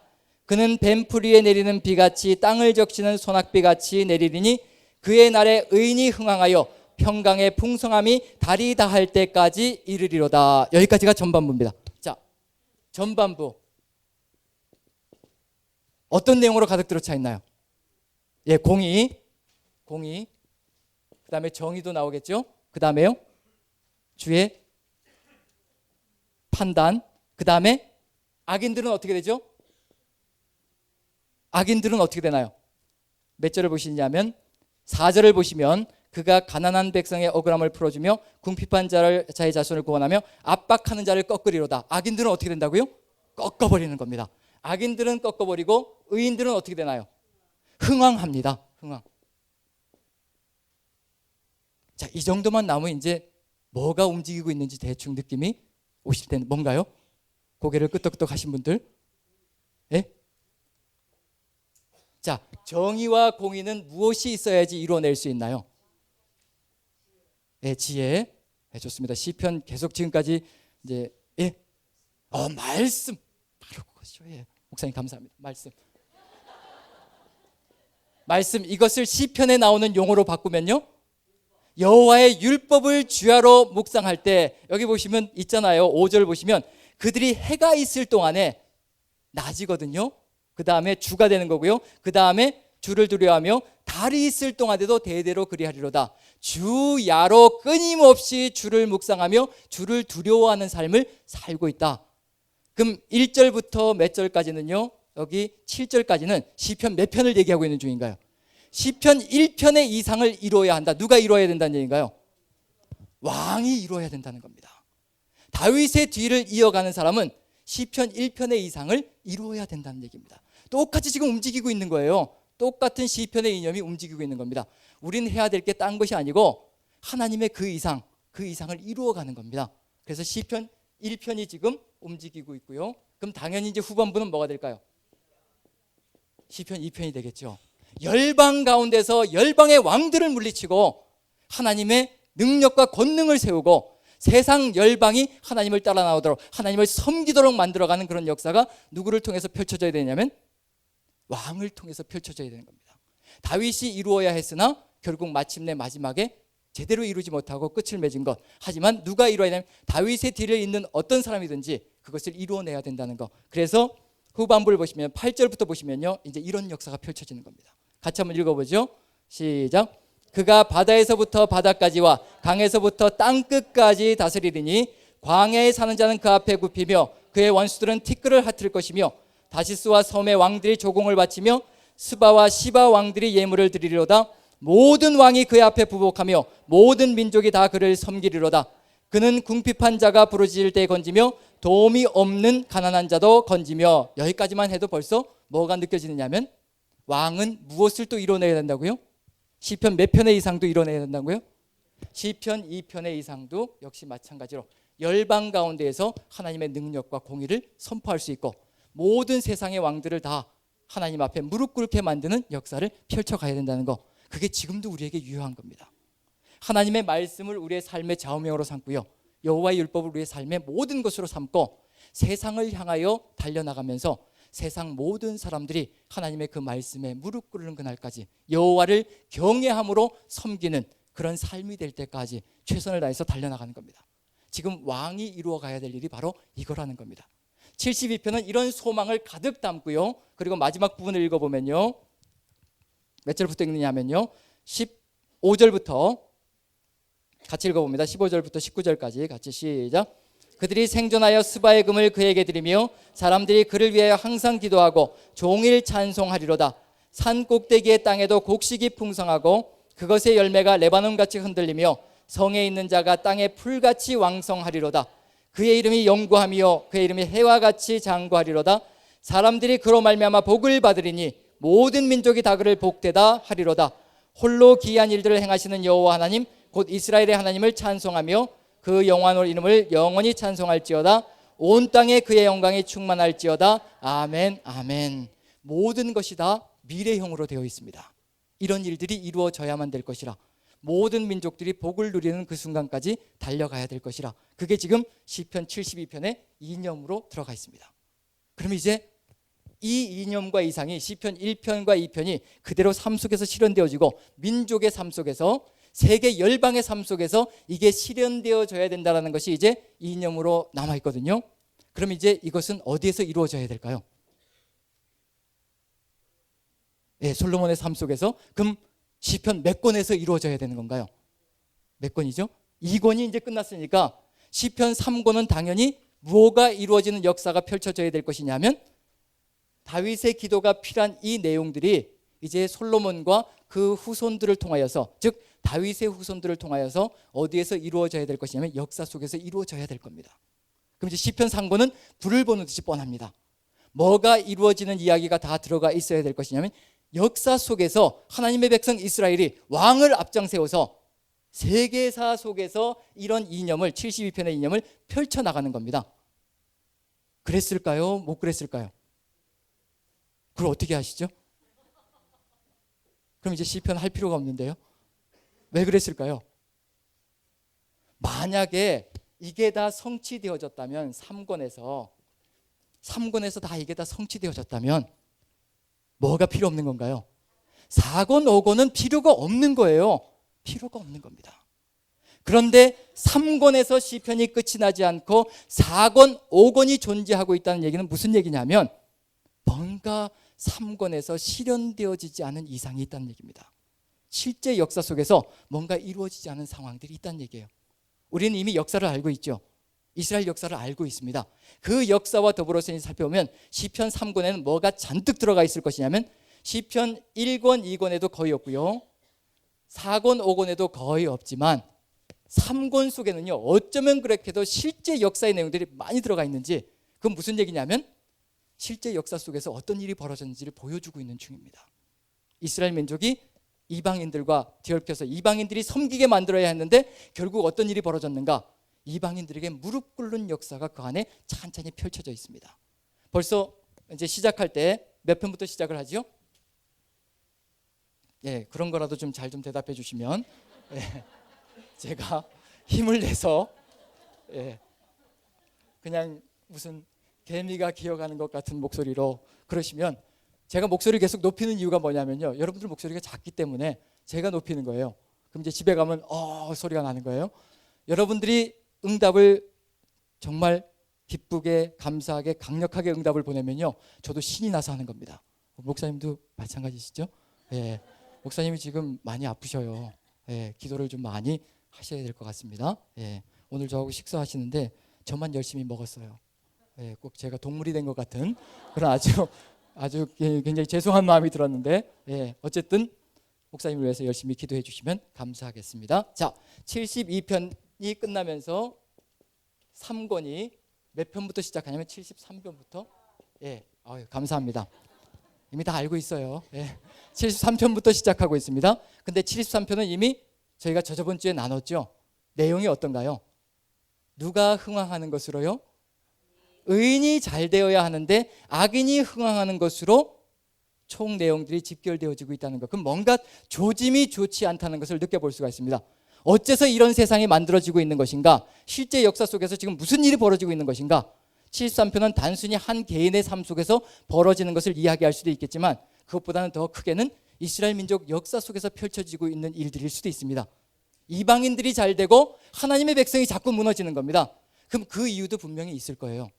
그는 뱀풀 위에 내리는 비같이 땅을 적시는 소낙비같이 내리리니 그의 날에 의인이 흥황하여 평강의 풍성함이 달이 다할 때까지 이르리로다. 여기까지가 전반부입니다. 자, 전반부 어떤 내용으로 가득 들어차 있나요? 예, 공의. 그 다음에 정의도 나오겠죠. 그 다음에요, 주의 판단. 그 다음에 악인들은 어떻게 되죠? 악인들은 어떻게 되나요? 몇 절을 보시냐면 4절을 보시면 그가 가난한 백성의 억울함을 풀어주며 궁핍한 자의 자손을 구원하며 압박하는 자를 꺾으리로다. 악인들은 어떻게 된다고요? 꺾어버리는 겁니다. 악인들은 꺾어버리고 의인들은 어떻게 되나요? 흥왕합니다. 흥왕. 자, 이 정도만 나오면 이제 뭐가 움직이고 있는지 대충 느낌이 오실 텐데 뭔가요? 고개를 끄덕끄덕 하신 분들, 예? 자, 정의와 공의는 무엇이 있어야지 이루어낼 수 있나요? 예, 지혜. 예, 좋습니다. 시편 계속 지금까지 이제 말씀 바로 그것이죠. 예, 목사님 감사합니다. 말씀 이것을 시편에 나오는 용어로 바꾸면요, 여호와의 율법을 주야로 묵상할 때, 여기 보시면 있잖아요. 5절 보시면 그들이 해가 있을 동안에 낮이거든요. 그 다음에 주가 되는 거고요. 그 다음에 주를 두려워하며 달이 있을 동안에도 대대로 그리하리로다. 주야로 끊임없이 주를 묵상하며 주를 두려워하는 삶을 살고 있다. 그럼 1절부터 몇 절까지는요, 여기 7절까지는 시편 몇 편을 얘기하고 있는 중인가요? 시편 1편의 이상을 이루어야 한다. 누가 이루어야 된다는 얘기인가요? 왕이 이루어야 된다는 겁니다. 다윗의 뒤를 이어가는 사람은 시편 1편의 이상을 이루어야 된다는 얘기입니다. 똑같이 지금 움직이고 있는 거예요. 똑같은 시편의 이념이 움직이고 있는 겁니다. 우리는 해야 될 게 딴 것이 아니고 하나님의 그 이상을 이루어가는 겁니다. 그래서 시편 1편이 지금 움직이고 있고요. 그럼 당연히 이제 후반부는 뭐가 될까요? 시편 2편이 되겠죠. 열방 가운데서 열방의 왕들을 물리치고 하나님의 능력과 권능을 세우고 세상 열방이 하나님을 따라 나오도록, 하나님을 섬기도록 만들어가는 그런 역사가 누구를 통해서 펼쳐져야 되냐면 왕을 통해서 펼쳐져야 되는 겁니다. 다윗이 이루어야 했으나 결국 마침내 마지막에 제대로 이루지 못하고 끝을 맺은 것. 하지만 누가 이루어야 되냐면 다윗의 뒤를 잇는 어떤 사람이든지 그것을 이루어내야 된다는 것. 그래서 후반부를 보시면 8절부터 보시면요, 이제 이런 역사가 펼쳐지는 겁니다. 같이 한번 읽어보죠. 시작. 그가 바다에서부터 바다까지와 강에서부터 땅 끝까지 다스리리니 광야에 사는 자는 그 앞에 굽히며 그의 원수들은 티끌을 핫을 것이며 다시스와 섬의 왕들이 조공을 바치며 스바와 시바 왕들이 예물을 드리리로다. 모든 왕이 그의 앞에 부복하며 모든 민족이 다 그를 섬기리로다. 그는 궁핍한 자가 부르짖을 때 건지며 도움이 없는 가난한 자도 건지며. 여기까지만 해도 벌써 뭐가 느껴지느냐면 왕은 무엇을 또 이뤄내야 된다고요? 시편 몇 편의 이상도 이뤄내야 된다고요? 시편 2편의 이상도 역시 마찬가지로 열방 가운데에서 하나님의 능력과 공의를 선포할 수 있고 모든 세상의 왕들을 다 하나님 앞에 무릎 꿇게 만드는 역사를 펼쳐가야 된다는 거, 그게 지금도 우리에게 유효한 겁니다. 하나님의 말씀을 우리의 삶의 좌우명으로 삼고요, 여호와의 율법을 우리의 삶의 모든 것으로 삼고 세상을 향하여 달려나가면서 세상 모든 사람들이 하나님의 그 말씀에 무릎 꿇는 그날까지 여호와를 경외함으로 섬기는 그런 삶이 될 때까지 최선을 다해서 달려나가는 겁니다. 지금 왕이 이루어가야 될 일이 바로 이거라는 겁니다. 72편은 이런 소망을 가득 담고요, 그리고 마지막 부분을 읽어보면요, 몇 절부터 읽느냐면요, 15절부터 같이 읽어봅니다. 15절부터 19절까지 같이 시작. 그들이 생존하여 스바의 금을 그에게 드리며 사람들이 그를 위하여 항상 기도하고 종일 찬송하리로다. 산 꼭대기의 땅에도 곡식이 풍성하고 그것의 열매가 레바논같이 흔들리며 성에 있는 자가 땅에 풀같이 왕성하리로다. 그의 이름이 영구하며 그의 이름이 해와 같이 장구하리로다. 사람들이 그로 말미암아 복을 받으리니 모든 민족이 다 그를 복되다 하리로다. 홀로 기이한 일들을 행하시는 여호와 하나님 곧 이스라엘의 하나님을 찬송하며 그 영원한 이름을 영원히 찬송할지어다. 온 땅에 그의 영광이 충만할지어다. 아멘 아멘. 모든 것이 다 미래형으로 되어 있습니다. 이런 일들이 이루어져야만 될 것이라, 모든 민족들이 복을 누리는 그 순간까지 달려가야 될 것이라, 그게 지금 시편 72편의 이념으로 들어가 있습니다. 그럼 이제 이 이념과 이상이 시편 1편과 2편이 그대로 삶 속에서 실현되어지고 민족의 삶 속에서 세계 열방의 삶 속에서 이게 실현되어져야 된다는 것이 이제 이념으로 남아있거든요. 그럼 이제 이것은 어디에서 이루어져야 될까요? 네, 솔로몬의 삶 속에서. 그럼 시편 몇 권에서 이루어져야 되는 건가요? 몇 권이죠? 2권이 이제 끝났으니까 시편 3권은 당연히 무엇가 이루어지는 역사가 펼쳐져야 될 것이냐면 다윗의 기도가 필요한 이 내용들이 이제 솔로몬과 그 후손들을 통하여서, 즉 다윗의 후손들을 통하여서 어디에서 이루어져야 될 것이냐면 역사 속에서 이루어져야 될 겁니다. 그럼 이제 시편 3권은 불을 보는 듯이 뻔합니다. 뭐가 이루어지는 이야기가 다 들어가 있어야 될 것이냐면 역사 속에서 하나님의 백성 이스라엘이 왕을 앞장 세워서 세계사 속에서 이런 이념을, 72편의 이념을 펼쳐나가는 겁니다. 그랬을까요? 못 그랬을까요? 그걸 어떻게 하시죠? 그럼 이제 시편 할 필요가 없는데요. 왜 그랬을까요? 만약에 이게 다 성취되어졌다면 3권에서 다 이게 다 성취되어졌다면 뭐가 필요 없는 건가요? 4권, 5권은 필요가 없는 거예요. 필요가 없는 겁니다. 그런데 3권에서 시편이 끝이 나지 않고 4권, 5권이 존재하고 있다는 얘기는 무슨 얘기냐면 뭔가 3권에서 실현되어지지 않은 이상이 있다는 얘기입니다. 실제 역사 속에서 뭔가 이루어지지 않은 상황들이 있다는 얘기예요. 우리는 이미 역사를 알고 있죠. 이스라엘 역사를 알고 있습니다. 그 역사와 더불어서 살펴보면 시편 3권에는 뭐가 잔뜩 들어가 있을 것이냐면 시편 1권, 2권에도 거의 없고요, 4권, 5권에도 거의 없지만 3권 속에는요, 어쩌면 그렇게도 실제 역사의 내용들이 많이 들어가 있는지, 그건 무슨 얘기냐면 실제 역사 속에서 어떤 일이 벌어졌는지를 보여주고 있는 중입니다. 이스라엘 민족이 이방인들과 뒤엉켜서 이방인들이 섬기게 만들어야 했는데 결국 어떤 일이 벌어졌는가? 이방인들에게 무릎 꿇는 역사가 그 안에 찬찬히 펼쳐져 있습니다. 벌써 이제 시작할 때 몇 편부터 시작을 하죠? 예, 그런 거라도 좀 잘 좀 대답해 주시면 제가 힘을 내서 그냥 무슨 개미가 기어가는 것 같은 목소리로 그러시면, 제가 목소리를 계속 높이는 이유가 뭐냐면요, 여러분들 목소리가 작기 때문에 제가 높이는 거예요. 그럼 이제 집에 가면 소리가 나는 거예요. 여러분들이 응답을 정말 기쁘게 감사하게 강력하게 응답을 보내면요, 저도 신이 나서 하는 겁니다. 목사님도 마찬가지시죠? 예, 목사님이 지금 많이 아프셔요. 예, 기도를 좀 많이 하셔야 될 것 같습니다. 예, 오늘 저하고 식사하시는데 저만 열심히 먹었어요. 예, 꼭 제가 동물이 된 것 같은 그런 아주 굉장히 죄송한 마음이 들었는데, 예, 어쨌든 목사님을 위해서 열심히 기도해 주시면 감사하겠습니다. 자, 72편이 끝나면서 3권이 몇 편부터 시작하냐면 73편부터, 예, 감사합니다. 이미 다 알고 있어요. 예, 73편부터 시작하고 있습니다. 근데 73편은 이미 저희가 저번 주에 나눴죠. 내용이 어떤가요? 누가 흥황하는 것으로요? 의인이 잘 되어야 하는데 악인이 흥황하는 것으로 총 내용들이 집결되어지고 있다는 것. 그럼 뭔가 조짐이 좋지 않다는 것을 느껴볼 수가 있습니다. 어째서 이런 세상이 만들어지고 있는 것인가? 실제 역사 속에서 지금 무슨 일이 벌어지고 있는 것인가? 73편은 단순히 한 개인의 삶 속에서 벌어지는 것을 이야기할 수도 있겠지만, 그것보다는 더 크게는 이스라엘 민족 역사 속에서 펼쳐지고 있는 일들일 수도 있습니다. 이방인들이 잘 되고 하나님의 백성이 자꾸 무너지는 겁니다. 그럼 그 이유도 분명히 있을 거예요.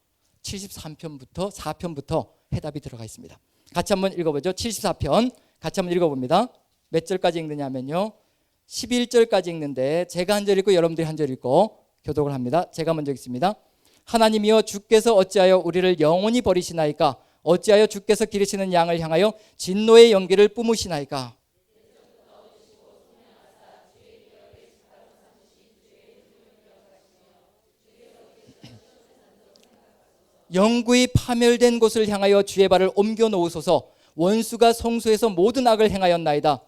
73편부터 4편부터 해답이 들어가 있습니다. 같이 한번 읽어보죠. 74편 같이 한번 읽어봅니다. 몇 절까지 읽느냐면요, 11절까지 읽는데 제가 한 절 읽고 여러분들이 한 절 읽고 교독을 합니다. 제가 먼저 읽습니다. 하나님이여, 주께서 어찌하여 우리를 영원히 버리시나이까? 어찌하여 주께서 기르시는 양을 향하여 진노의 연기를 뿜으시나이까? 영구히 파멸된 곳을 향하여 주의 발을 옮겨 놓으소서. 원수가 성소에서 모든 악을 행하였나이다.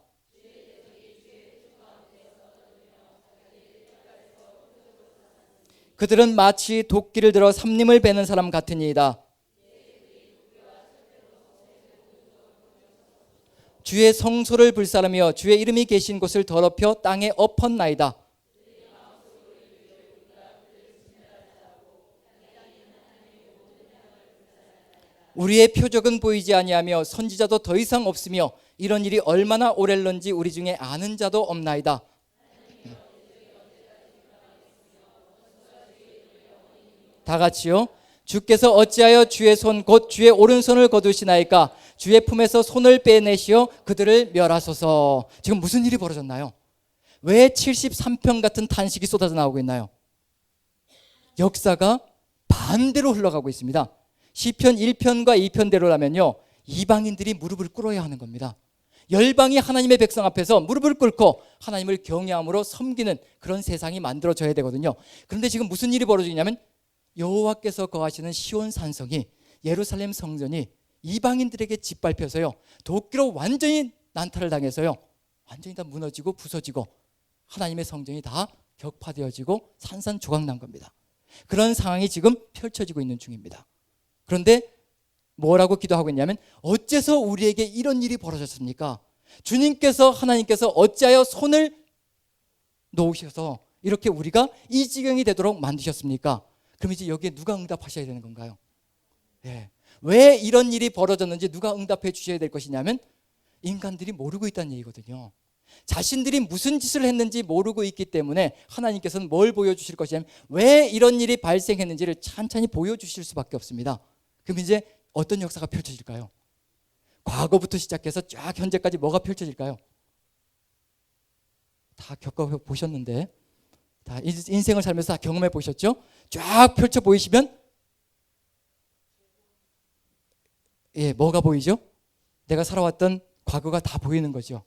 그들은 마치 도끼를 들어 삼림을 베는 사람 같으니이다. 주의 성소를 불사르며 주의 이름이 계신 곳을 더럽혀 땅에 엎었나이다. 우리의 표적은 보이지 아니하며 선지자도 더 이상 없으며 이런 일이 얼마나 오렐런지 우리 중에 아는 자도 없나이다. 다 같이요. 주께서 어찌하여 주의 손 곧 주의 오른손을 거두시나이까? 주의 품에서 손을 빼내시어 그들을 멸하소서. 지금 무슨 일이 벌어졌나요? 왜 73편 같은 탄식이 쏟아져 나오고 있나요? 역사가 반대로 흘러가고 있습니다. 시편 1편과 2편대로라면요, 이방인들이 무릎을 꿇어야 하는 겁니다. 열방이 하나님의 백성 앞에서 무릎을 꿇고 하나님을 경외함으로 섬기는 그런 세상이 만들어져야 되거든요. 그런데 지금 무슨 일이 벌어지냐면, 여호와께서 거하시는 시온 산성이, 예루살렘 성전이 이방인들에게 짓밟혀서요, 도끼로 완전히 난타를 당해서요, 완전히 다 무너지고 부서지고 하나님의 성전이 다 격파되어지고 산산조각 난 겁니다. 그런 상황이 지금 펼쳐지고 있는 중입니다. 그런데 뭐라고 기도하고 있냐면, 어째서 우리에게 이런 일이 벌어졌습니까? 주님께서, 하나님께서 어찌하여 손을 놓으셔서 이렇게 우리가 이 지경이 되도록 만드셨습니까? 그럼 이제 여기에 누가 응답하셔야 되는 건가요? 예. 왜 이런 일이 벌어졌는지 누가 응답해 주셔야 될 것이냐면, 인간들이 모르고 있다는 얘기거든요. 자신들이 무슨 짓을 했는지 모르고 있기 때문에 하나님께서는 뭘 보여주실 것이냐면, 왜 이런 일이 발생했는지를 찬찬히 보여주실 수밖에 없습니다. 그럼 이제 어떤 역사가 펼쳐질까요? 과거부터 시작해서 쫙 현재까지 뭐가 펼쳐질까요? 다 겪어보셨는데, 다 인생을 살면서 다 경험해 보셨죠? 쫙 펼쳐 보이시면, 예, 뭐가 보이죠? 내가 살아왔던 과거가 다 보이는 거죠.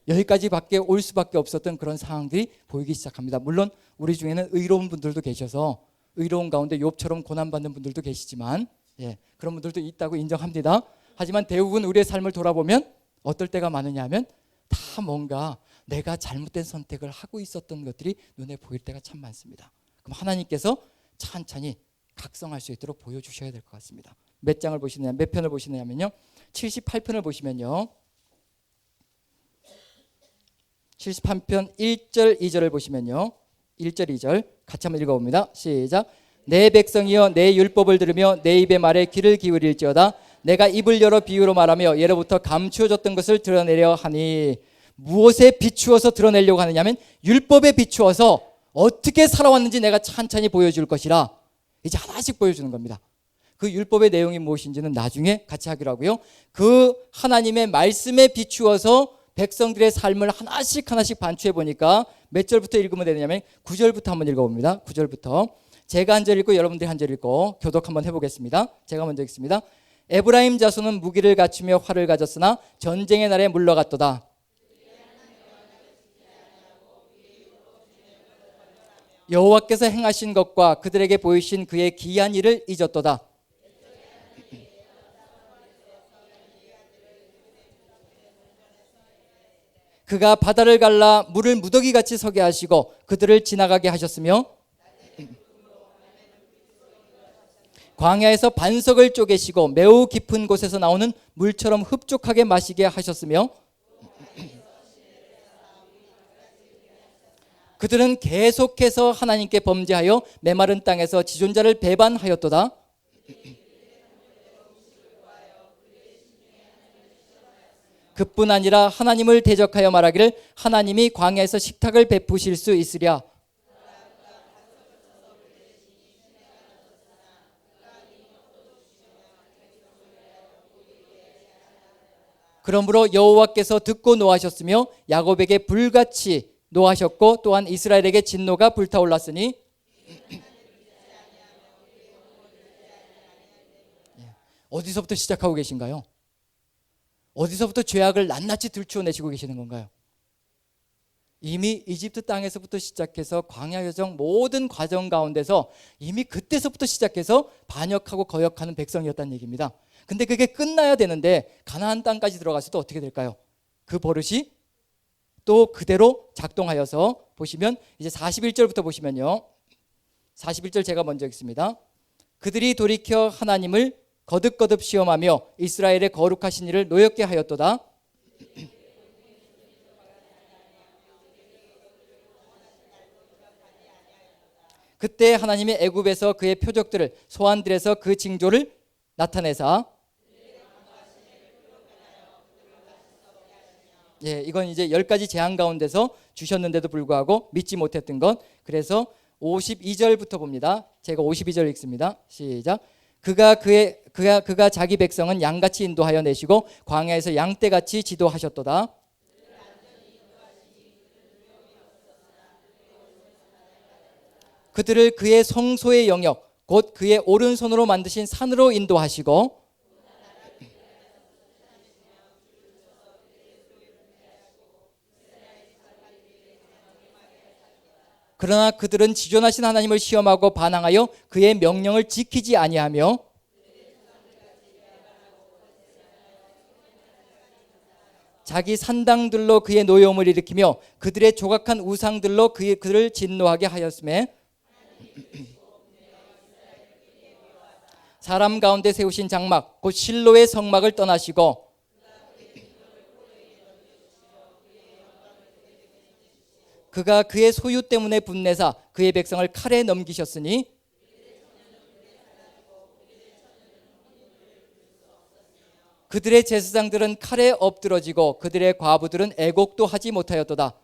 여기까지밖에 올 수밖에 없었던 그런 상황들이 보이기 시작합니다. 물론 우리 중에는 의로운 분들도 계셔서 의로운 가운데 욥처럼 고난받는 분들도 계시지만, 예, 그런 분들도 있다고 인정합니다. 하지만 대부분 우리의 삶을 돌아보면 어떨 때가 많으냐 하면, 다 뭔가 내가 잘못된 선택을 하고 있었던 것들이 눈에 보일 때가 참 많습니다. 그럼 하나님께서 찬찬히 각성할 수 있도록 보여주셔야 될 것 같습니다. 몇 장을 보시느냐, 몇 편을 보시느냐면요, 78편을 보시면요, 78편 1절 2절을 보시면요, 1절 2절 같이 한번 읽어봅니다. 시작. 내 백성이여, 내 율법을 들으며 내 입의 말에 귀를 기울일지어다. 내가 입을 열어 비유로 말하며 예로부터 감추어졌던 것을 드러내려 하니. 무엇에 비추어서 드러내려고 하느냐면, 율법에 비추어서 어떻게 살아왔는지 내가 찬찬히 보여줄 것이라. 이제 하나씩 보여주는 겁니다. 그 율법의 내용이 무엇인지는 나중에 같이 하기로 하고요. 그 하나님의 말씀에 비추어서 백성들의 삶을 하나씩 반추해 보니까 몇 절부터 읽으면 되느냐면 9절부터 한번 읽어봅니다. 9절부터 제가 한 절 읽고 여러분들이 한 절 읽고 교독 한번 해보겠습니다. 제가 먼저 읽습니다. 에브라임 자손은 무기를 갖추며 활을 가졌으나 전쟁의 날에 물러갔도다. 여호와께서 행하신 것과 그들에게 보이신 그의 기이한 일을 잊었도다. 그가 바다를 갈라 물을 무더기같이 서게 하시고 그들을 지나가게 하셨으며 광야에서 반석을 쪼개시고 매우 깊은 곳에서 나오는 물처럼 흡족하게 마시게 하셨으며 그들은 계속해서 하나님께 범죄하여 메마른 땅에서 지존자를 배반하였도다. 그뿐 아니라 하나님을 대적하여 말하기를 하나님이 광야에서 식탁을 베푸실 수 있으랴. 그러므로 여호와께서 듣고 노하셨으며 야곱에게 불같이 노하셨고 또한 이스라엘에게 진노가 불타올랐으니 어디서부터 시작하고 계신가요? 어디서부터 죄악을 낱낱이 들추어내시고 계시는 건가요? 이미 이집트 땅에서부터 시작해서 광야 여정 모든 과정 가운데서 이미 그때서부터 시작해서 반역하고 거역하는 백성이었다는 얘기입니다. 근데 그게 끝나야 되는데 가나안 땅까지 들어갔을 때 어떻게 될까요? 그 버릇이 또 그대로 작동하여서 보시면 이제 41절부터 보시면요. 41절 제가 먼저 읽습니다. 그들이 돌이켜 하나님을 거듭거듭 시험하며 이스라엘의 거룩하신 이를 노엽게 하였도다. 그때 하나님이 애굽에서 그의 표적들을 소환들에서 그 징조를 나타내사 이건 이제 10가지 재앙 가운데서 주셨는데도 불구하고 믿지 못했던 것. 그래서 52절부터 봅니다. 제가 52절 읽습니다. 시작. 그가 자기 백성은 양같이 인도하여 내시고 광야에서 양떼같이 지도하셨도다. 그들을 그의 성소의 영역 곧 그의 오른손으로 만드신 산으로 인도하시고 그러나 그들은 지존하신 하나님을 시험하고 반항하여 그의 명령을 지키지 아니하며 자기 산당들로 그의 노여움을 일으키며 그들의 조각한 우상들로 그들을 진노하게 하였음에 사람 가운데 세우신 장막 곧 실로의 성막을 떠나시고 그가 그의 소유 때문에 분내사 그의 백성을 칼에 넘기셨으니 그들의 제사장들은 칼에 엎드러지고 그들의 과부들은 애곡도 하지 못하였도다.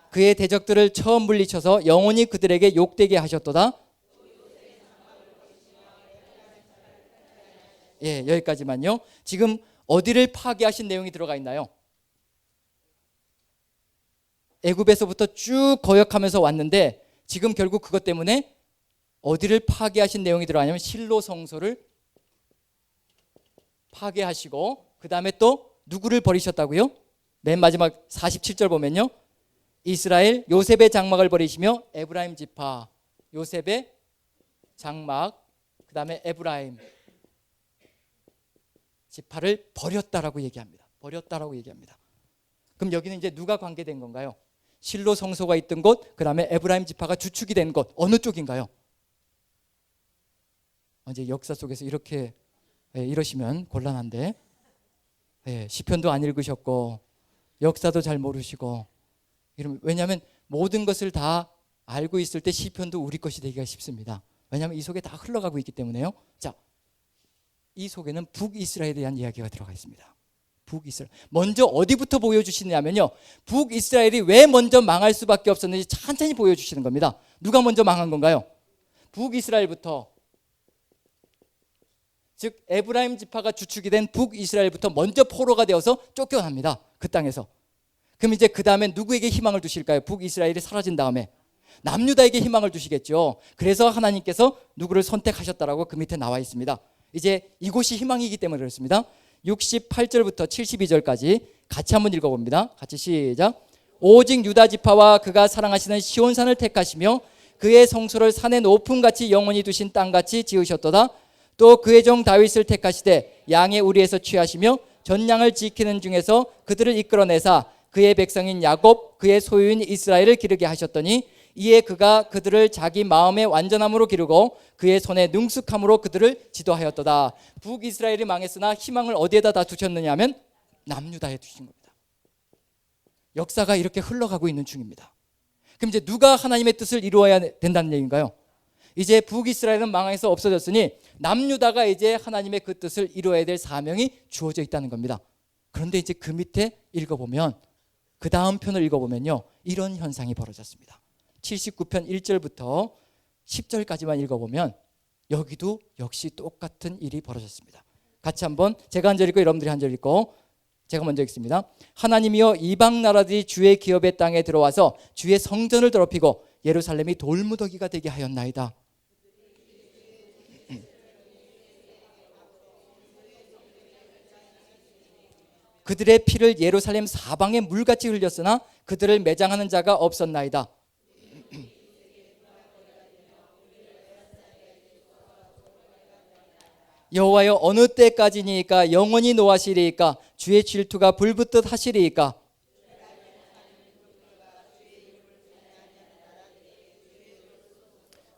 그의 대적들을 처음 물리쳐서 영원히 그들에게 욕되게 하셨도다. 여기까지만요. 지금 어디를 파괴하신 내용이 들어가 있나요? 애굽에서부터 쭉 거역하면서 왔는데 지금 결국 그것 때문에 어디를 파괴하신 내용이 들어가냐면 실로 성소를 파괴하시고 그 다음에 또 누구를 버리셨다고요? 맨 마지막 47절 보면요. 이스라엘 요셉의 장막을 버리시며 에브라임 지파 요셉의 장막 그 다음에 에브라임 지파를 버렸다라고 얘기합니다. 버렸다라고 얘기합니다. 그럼 여기는 이제 누가 관계된 건가요? 실로 성소가 있던 곳, 그 다음에 에브라임 지파가 주축이 된 곳, 어느 쪽인가요? 이제 역사 속에서 이렇게 이러시면 곤란한데 시편도 안 읽으셨고 역사도 잘 모르시고 왜냐하면 모든 것을 다 알고 있을 때 시편도 우리 것이 되기가 쉽습니다. 왜냐하면 이 속에 다 흘러가고 있기 때문에요. 자, 이 속에는 북이스라엘에 대한 이야기가 들어가 있습니다. 북이스라엘. 먼저 어디부터 보여주시냐면요, 북이스라엘이 왜 먼저 망할 수밖에 없었는지 천천히 보여주시는 겁니다. 누가 먼저 망한 건가요? 북이스라엘부터, 즉 에브라임 지파가 주축이 된 북이스라엘부터 먼저 포로가 되어서 쫓겨납니다. 그 땅에서. 그럼 이제 그 다음에 누구에게 희망을 두실까요? 북이스라엘이 사라진 다음에 남유다에게 희망을 두시겠죠. 그래서 하나님께서 누구를 선택하셨다라고 그 밑에 나와 있습니다. 이제 이곳이 희망이기 때문에 그렇습니다. 68절부터 72절까지 같이 한번 읽어봅니다. 같이 시작. 오직 유다 지파와 그가 사랑하시는 시온산을 택하시며 그의 성소를 산의 높음같이 영원히 두신 땅같이 지으셨도다. 또 그의 종 다윗을 택하시되 양의 우리에서 취하시며 전양을 지키는 중에서 그들을 이끌어내사 그의 백성인 야곱 그의 소유인 이스라엘을 기르게 하셨더니 이에 그가 그들을 자기 마음의 완전함으로 기르고 그의 손의 능숙함으로 그들을 지도하였도다. 북이스라엘이 망했으나 희망을 어디에다 다 두셨느냐 하면 남유다에 두신 겁니다. 역사가 이렇게 흘러가고 있는 중입니다. 그럼 이제 누가 하나님의 뜻을 이루어야 된다는 얘기인가요? 이제 북이스라엘은 망해서 없어졌으니 남유다가 이제 하나님의 그 뜻을 이루어야 될 사명이 주어져 있다는 겁니다. 그런데 이제 그 밑에 읽어보면, 그 다음 편을 읽어보면요, 이런 현상이 벌어졌습니다. 79편 1절부터 10절까지만 읽어보면 여기도 역시 똑같은 일이 벌어졌습니다. 같이 한번, 제가 한 절 읽고 여러분들이 한 절 읽고, 제가 먼저 읽습니다. 하나님이여 이방 나라들이 주의 기업의 땅에 들어와서 주의 성전을 더럽히고 예루살렘이 돌무더기가 되게 하였나이다. 그들의 피를 예루살렘 사방에 물같이 흘렸으나 그들을 매장하는 자가 없었나이다. 여호와여 어느 때까지니까 영원히 노하시리이까 주의 질투가 불붙듯 하시리이까.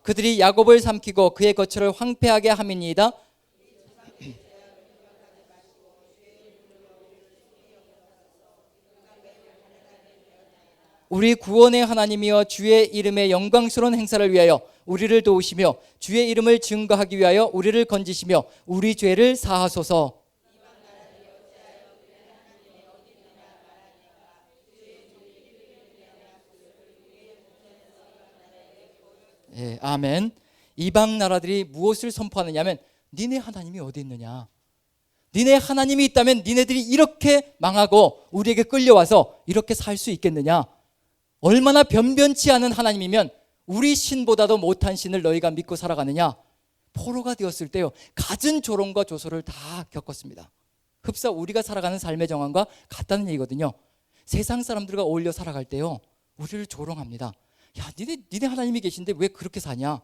그들이 야곱을 삼키고 그의 거처를 황폐하게 함이니이다. 우리 구원의 하나님이여 주의 이름의 영광스러운 행사를 위하여 우리를 도우시며 주의 이름을 증거하기 위하여 우리를 건지시며 우리 죄를 사하소서. 예, 아멘. 이방 나라들이 무엇을 선포하느냐 하면 니네 하나님이 어디 있느냐, 니네 하나님이 있다면 니네들이 이렇게 망하고 우리에게 끌려와서 이렇게 살 수 있겠느냐, 얼마나 변변치 않은 하나님이면 우리 신보다도 못한 신을 너희가 믿고 살아가느냐. 포로가 되었을 때요, 갖은 조롱과 조소를 다 겪었습니다. 흡사 우리가 살아가는 삶의 정황과 같다는 얘기거든요. 세상 사람들과 어울려 살아갈 때요, 우리를 조롱합니다. 야, 니네 하나님이 계신데 왜 그렇게 사냐,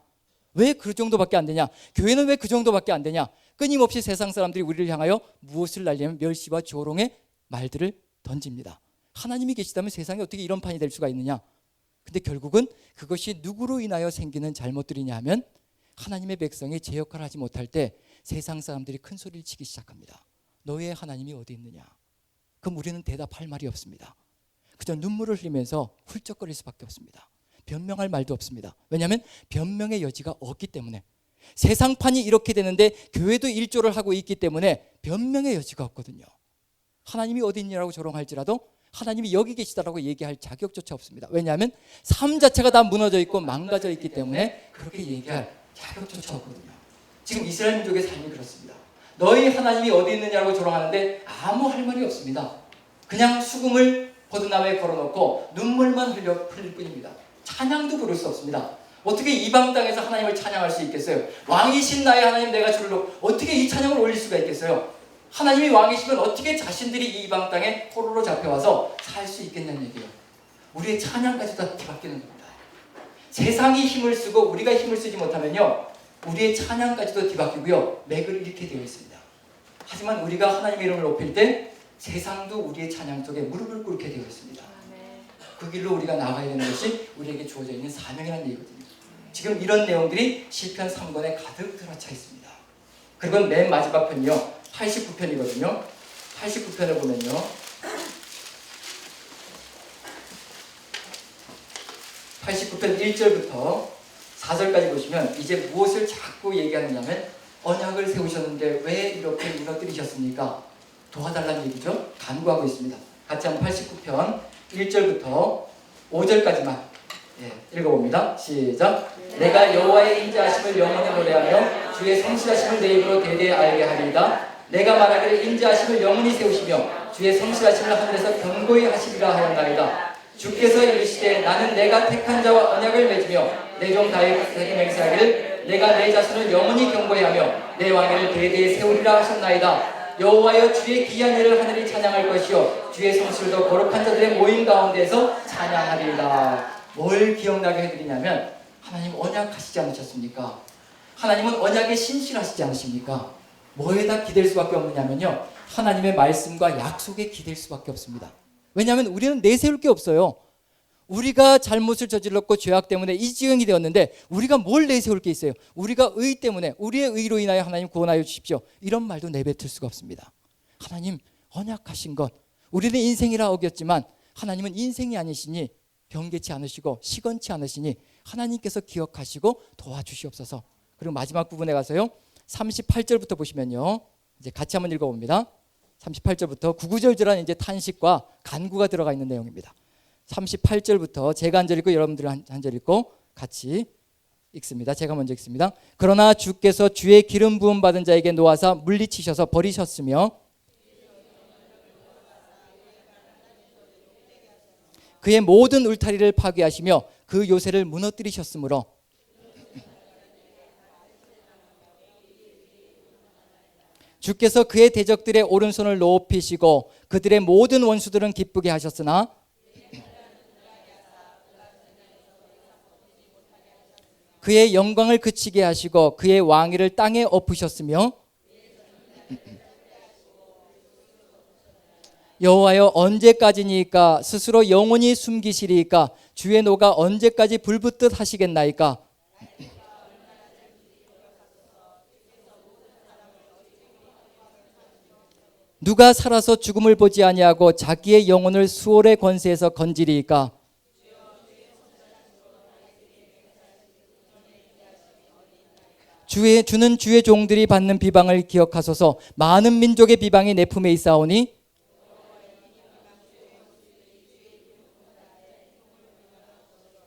왜 그 정도밖에 안 되냐, 교회는 왜 그 정도밖에 안 되냐. 끊임없이 세상 사람들이 우리를 향하여 무엇을 날리면 멸시와 조롱의 말들을 던집니다. 하나님이 계시다면 세상에 어떻게 이런 판이 될 수가 있느냐. 근데 결국은 그것이 누구로 인하여 생기는 잘못들이냐 하면 하나님의 백성이 제 역할을 하지 못할 때 세상 사람들이 큰 소리를 치기 시작합니다. 너의 하나님이 어디 있느냐. 그럼 우리는 대답할 말이 없습니다. 그저 눈물을 흘리면서 훌쩍거릴 수밖에 없습니다. 변명할 말도 없습니다. 왜냐하면 변명의 여지가 없기 때문에. 세상판이 이렇게 되는데 교회도 일조를 하고 있기 때문에 변명의 여지가 없거든요. 하나님이 어디 있냐라고 조롱할지라도 하나님이 여기 계시다라고 얘기할 자격조차 없습니다. 왜냐하면 삶 자체가 다 무너져 있고 망가져 있기 때문에 그렇게 얘기할 자격조차 없거든요. 지금 이스라엘 민족의 삶이 그렇습니다. 너희 하나님이 어디 있느냐고 조롱하는데 아무 할 말이 없습니다. 그냥 수금을 거듭남에 걸어놓고 눈물만 흘릴 뿐입니다. 찬양도 부를 수 없습니다. 어떻게 이방 땅에서 하나님을 찬양할 수 있겠어요? 왕이신 나의 하나님 내가 주를 어떻게 이 찬양을 올릴 수가 있겠어요? 하나님이 왕이시면 어떻게 자신들이 이 이방 땅에 포로로 잡혀와서 살 수 있겠냐는 얘기예요. 우리의 찬양까지 다 뒤바뀌는 겁니다. 세상이 힘을 쓰고 우리가 힘을 쓰지 못하면요, 우리의 찬양까지도 뒤바뀌고요, 맥을 잃게 되어 있습니다. 하지만 우리가 하나님의 이름을 높일 때 세상도 우리의 찬양 속에 무릎을 꿇게 되어 있습니다. 그 길로 우리가 나가야 되는 것이 우리에게 주어져 있는 사명이라는 얘기거든요. 지금 이런 내용들이 시편 3권에 가득 들어차 있습니다. 그리고 맨 마지막 편이요, 89편이거든요. 89편을 보면요, 89편 1절부터 4절까지 보시면 이제 무엇을 자꾸 얘기하느냐면 언약을 세우셨는데 왜 이렇게 무너뜨리셨습니까? 도와달라는 얘기죠. 간구하고 있습니다. 같이 한번 89편 1절부터 5절까지만 읽어봅니다. 시작. 내가 여호와의 인자하심을 영원히 노래하며 주의 성실하심을 내 입으로 대대히 알게 하리이다. 내가 말하기를 인자하심을 영원히 세우시며 주의 성실하심을 하늘에서 견고히 하시리라 하였나이다. 주께서 이르시되 나는 내가 택한 자와 언약을 맺으며 내 종 다윗에게 맹세하기를 내가 내 자손을 영원히 견고히 하며 내 왕위를 대대히 세우리라 하셨나이다. 여호와여 주의 기이한 일을 하늘이 찬양할 것이요 주의 성실도 거룩한 자들의 모임 가운데서 찬양하리이다. 뭘 기억나게 해드리냐면 하나님 언약하시지 않으셨습니까? 하나님은 언약에 신실하시지 않으십니까? 뭐에다 기댈 수밖에 없느냐면요, 하나님의 말씀과 약속에 기댈 수밖에 없습니다. 왜냐하면 우리는 내세울 게 없어요. 우리가 잘못을 저질렀고 죄악 때문에 이 지경이 되었는데 우리가 뭘 내세울 게 있어요? 우리가 의 때문에 우리의 의로 인하여 하나님 구원하여 주십시오, 이런 말도 내뱉을 수가 없습니다. 하나님 언약하신 것, 우리는 인생이라 어겼지만 하나님은 인생이 아니시니 변개치 않으시고 시건치 않으시니 하나님께서 기억하시고 도와주시옵소서. 그리고 마지막 부분에 가서요 38절부터 보시면요, 이제 같이 한번 읽어봅니다. 38절부터 구구절절한 이제 탄식과 간구가 들어가 있는 내용입니다. 38절부터 제가 한 절 읽고 여러분들이 한 절 읽고 같이 읽습니다. 제가 먼저 읽습니다. 그러나 주께서 주의 기름 부음 받은 자에게 놓아서 물리치셔서 버리셨으며 그의 모든 울타리를 파괴하시며 그 요새를 무너뜨리셨으므로 주께서 그의 대적들의 오른손을 높이시고 그들의 모든 원수들은 기쁘게 하셨으나 그의 영광을 그치게 하시고 그의 왕위를 땅에 엎으셨으며 여호와여 언제까지니까 스스로 영원히 숨기시리이까 주의 노가 언제까지 불붙듯 하시겠나이까. 누가 살아서 죽음을 보지 아니하고 자기의 영혼을 수월의 권세에서 건지리이까. 주는 주의 종들이 받는 비방을 기억하소서. 많은 민족의 비방이 내 품에 있사오니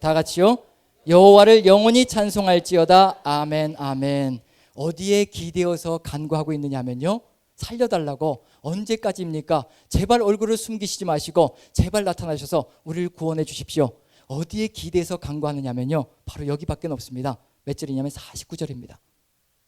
다 같이요. 여호와를 영원히 찬송할지어다. 아멘 아멘. 어디에 기대어서 간구하고 있느냐 하면요, 살려달라고. 언제까지입니까? 제발 얼굴을 숨기시지 마시고 제발 나타나셔서 우리를 구원해 주십시오. 어디에 기대서 간구하느냐 하면요, 바로 여기밖에 없습니다. 몇 절이냐면 49절입니다.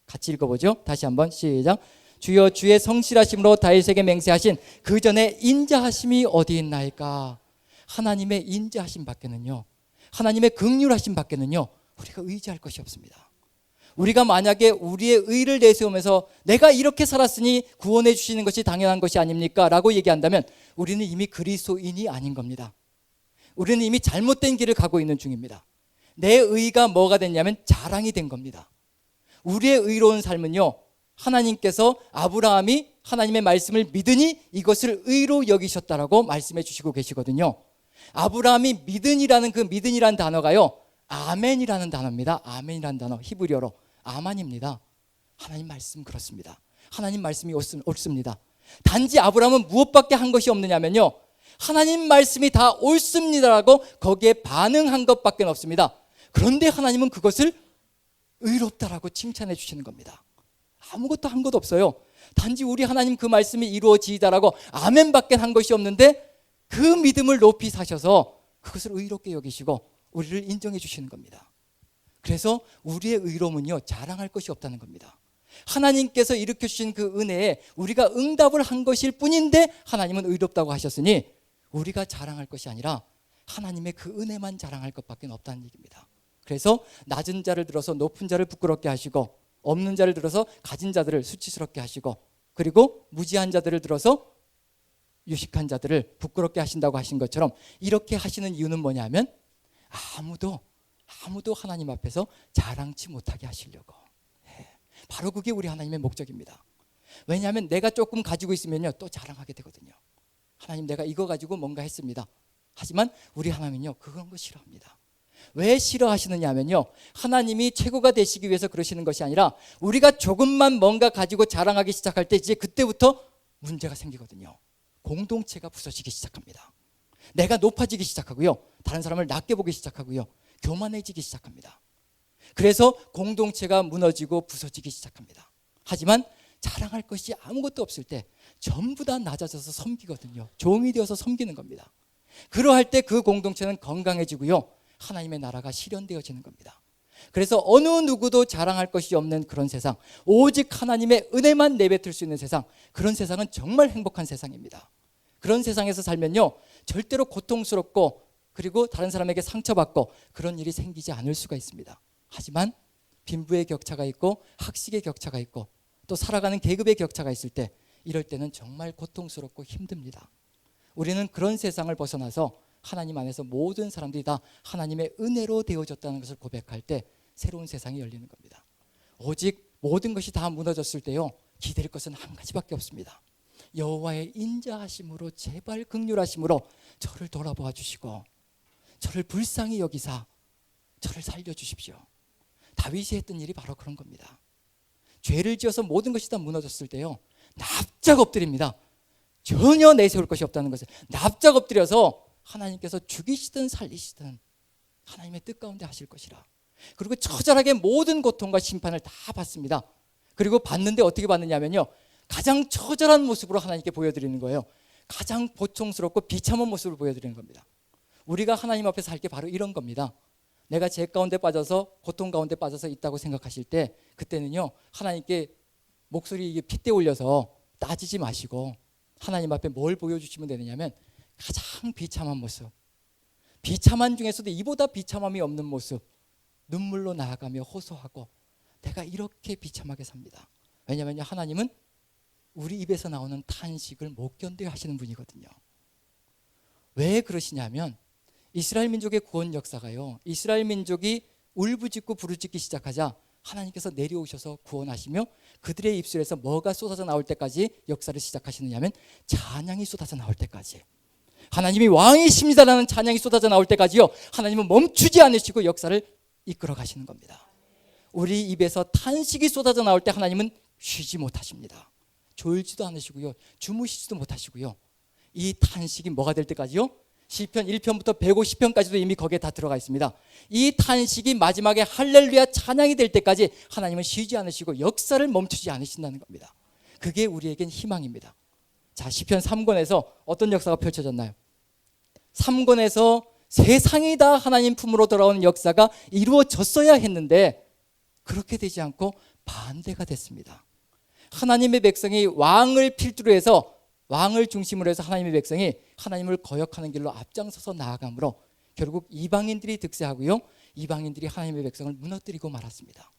같이 읽어보죠. 다시 한번 시작. 주여 주의 성실하심으로 다윗에게 맹세하신 그 전에 인자하심이 어디 있나이까. 하나님의 인자하심 밖에는요, 하나님의 긍휼하심 밖에는요 우리가 의지할 것이 없습니다. 우리가 만약에 우리의 의를 내세우면서 내가 이렇게 살았으니 구원해 주시는 것이 당연한 것이 아닙니까? 라고 얘기한다면 우리는 이미 그리스도인이 아닌 겁니다. 우리는 이미 잘못된 길을 가고 있는 중입니다. 내 의가 뭐가 됐냐면 자랑이 된 겁니다. 우리의 의로운 삶은요, 하나님께서 아브라함이 하나님의 말씀을 믿으니 이것을 의로 여기셨다라고 말씀해 주시고 계시거든요. 아브라함이 믿으니라는 그 믿으니라는 단어가요, 아멘이라는 단어입니다. 아멘이라는 단어, 히브리어로 아만입니다. 하나님 말씀 그렇습니다. 하나님 말씀이 옳습니다. 단지 아브라함은 무엇밖에 한 것이 없느냐면요, 하나님 말씀이 다 옳습니다라고 거기에 반응한 것밖에 없습니다. 그런데 하나님은 그것을 의롭다라고 칭찬해 주시는 겁니다. 아무것도 한 것 없어요. 단지 우리 하나님 그 말씀이 이루어지이다라고 아멘밖에 한 것이 없는데 그 믿음을 높이 사셔서 그것을 의롭게 여기시고 우리를 인정해 주시는 겁니다. 그래서 우리의 의로움은요, 자랑할 것이 없다는 겁니다. 하나님께서 일으켜 주신 그 은혜에 우리가 응답을 한 것일 뿐인데 하나님은 의롭다고 하셨으니 우리가 자랑할 것이 아니라 하나님의 그 은혜만 자랑할 것밖에 없다는 얘기입니다. 그래서 낮은 자를 들어서 높은 자를 부끄럽게 하시고 없는 자를 들어서 가진 자들을 수치스럽게 하시고 그리고 무지한 자들을 들어서 유식한 자들을 부끄럽게 하신다고 하신 것처럼 이렇게 하시는 이유는 뭐냐면 아무도 하나님 앞에서 자랑치 못하게 하시려고. 바로 그게 우리 하나님의 목적입니다. 왜냐하면 내가 조금 가지고 있으면요 또 자랑하게 되거든요. 하나님 내가 이거 가지고 뭔가 했습니다. 하지만 우리 하나님은요 그런 거 싫어합니다. 왜 싫어하시느냐 하면요, 하나님이 최고가 되시기 위해서 그러시는 것이 아니라 우리가 조금만 뭔가 가지고 자랑하기 시작할 때 이제 그때부터 문제가 생기거든요. 공동체가 부서지기 시작합니다. 내가 높아지기 시작하고요. 다른 사람을 낮게 보기 시작하고요. 교만해지기 시작합니다. 그래서 공동체가 무너지고 부서지기 시작합니다. 하지만 자랑할 것이 아무것도 없을 때 전부 다 낮아져서 섬기거든요. 종이 되어서 섬기는 겁니다. 그러할 때 그 공동체는 건강해지고요. 하나님의 나라가 실현되어지는 겁니다. 그래서 어느 누구도 자랑할 것이 없는 그런 세상, 오직 하나님의 은혜만 내뱉을 수 있는 세상, 그런 세상은 정말 행복한 세상입니다. 그런 세상에서 살면요, 절대로 고통스럽고 그리고 다른 사람에게 상처받고 그런 일이 생기지 않을 수가 있습니다. 하지만 빈부의 격차가 있고 학식의 격차가 있고 또 살아가는 계급의 격차가 있을 때, 이럴 때는 정말 고통스럽고 힘듭니다. 우리는 그런 세상을 벗어나서 하나님 안에서 모든 사람들이 다 하나님의 은혜로 되어졌다는 것을 고백할 때 새로운 세상이 열리는 겁니다. 오직 모든 것이 다 무너졌을 때요, 기댈 것은 한 가지밖에 없습니다. 여호와의 인자하심으로, 제발 긍휼하심으로 저를 돌아보아 주시고 저를 불쌍히 여기사 저를 살려주십시오. 다윗이 했던 일이 바로 그런 겁니다. 죄를 지어서 모든 것이 다 무너졌을 때요, 납작 엎드립니다. 전혀 내세울 것이 없다는 것을 납작 엎드려서 하나님께서 죽이시든 살리시든 하나님의 뜻 가운데 하실 것이라. 그리고 처절하게 모든 고통과 심판을 다 받습니다. 그리고 받는데 어떻게 받느냐면요, 가장 처절한 모습으로 하나님께 보여드리는 거예요. 가장 고통스럽고 비참한 모습을 보여드리는 겁니다. 우리가 하나님 앞에서 할 게 바로 이런 겁니다. 내가 죄 가운데 빠져서 고통 가운데 빠져서 있다고 생각하실 때, 그때는요, 하나님께 목소리 핏대 올려서 따지지 마시고 하나님 앞에 뭘 보여주시면 되느냐면 가장 비참한 모습, 비참한 중에서도 이보다 비참함이 없는 모습, 눈물로 나아가며 호소하고 내가 이렇게 비참하게 삽니다. 왜냐하면 하나님은 우리 입에서 나오는 탄식을 못 견뎌 하시는 분이거든요. 왜 그러시냐면 이스라엘 민족의 구원 역사가요, 이스라엘 민족이 울부짖고 부르짖기 시작하자 하나님께서 내려오셔서 구원하시며 그들의 입술에서 뭐가 쏟아져 나올 때까지 역사를 시작하시느냐면 찬양이 쏟아져 나올 때까지, 하나님이 왕이십니다라는 찬양이 쏟아져 나올 때까지요, 하나님은 멈추지 않으시고 역사를 이끌어 가시는 겁니다. 우리 입에서 탄식이 쏟아져 나올 때 하나님은 쉬지 못하십니다. 졸지도 않으시고요, 주무시지도 못하시고요. 이 탄식이 뭐가 될 때까지요? 시편 1편부터 150편까지도 이미 거기에 다 들어가 있습니다. 이 탄식이 마지막에 할렐루야 찬양이 될 때까지 하나님은 쉬지 않으시고 역사를 멈추지 않으신다는 겁니다. 그게 우리에겐 희망입니다. 자, 시편 3권에서 어떤 역사가 펼쳐졌나요? 3권에서 세상이 다 하나님 품으로 돌아오는 역사가 이루어졌어야 했는데 그렇게 되지 않고 반대가 됐습니다. 하나님의 백성이 왕을 필두로 해서, 왕을 중심으로 해서 하나님의 백성이 하나님을 거역하는 길로 앞장서서 나아가므로 결국 이방인들이 득세하고요, 이방인들이 하나님의 백성을 무너뜨리고 말았습니다.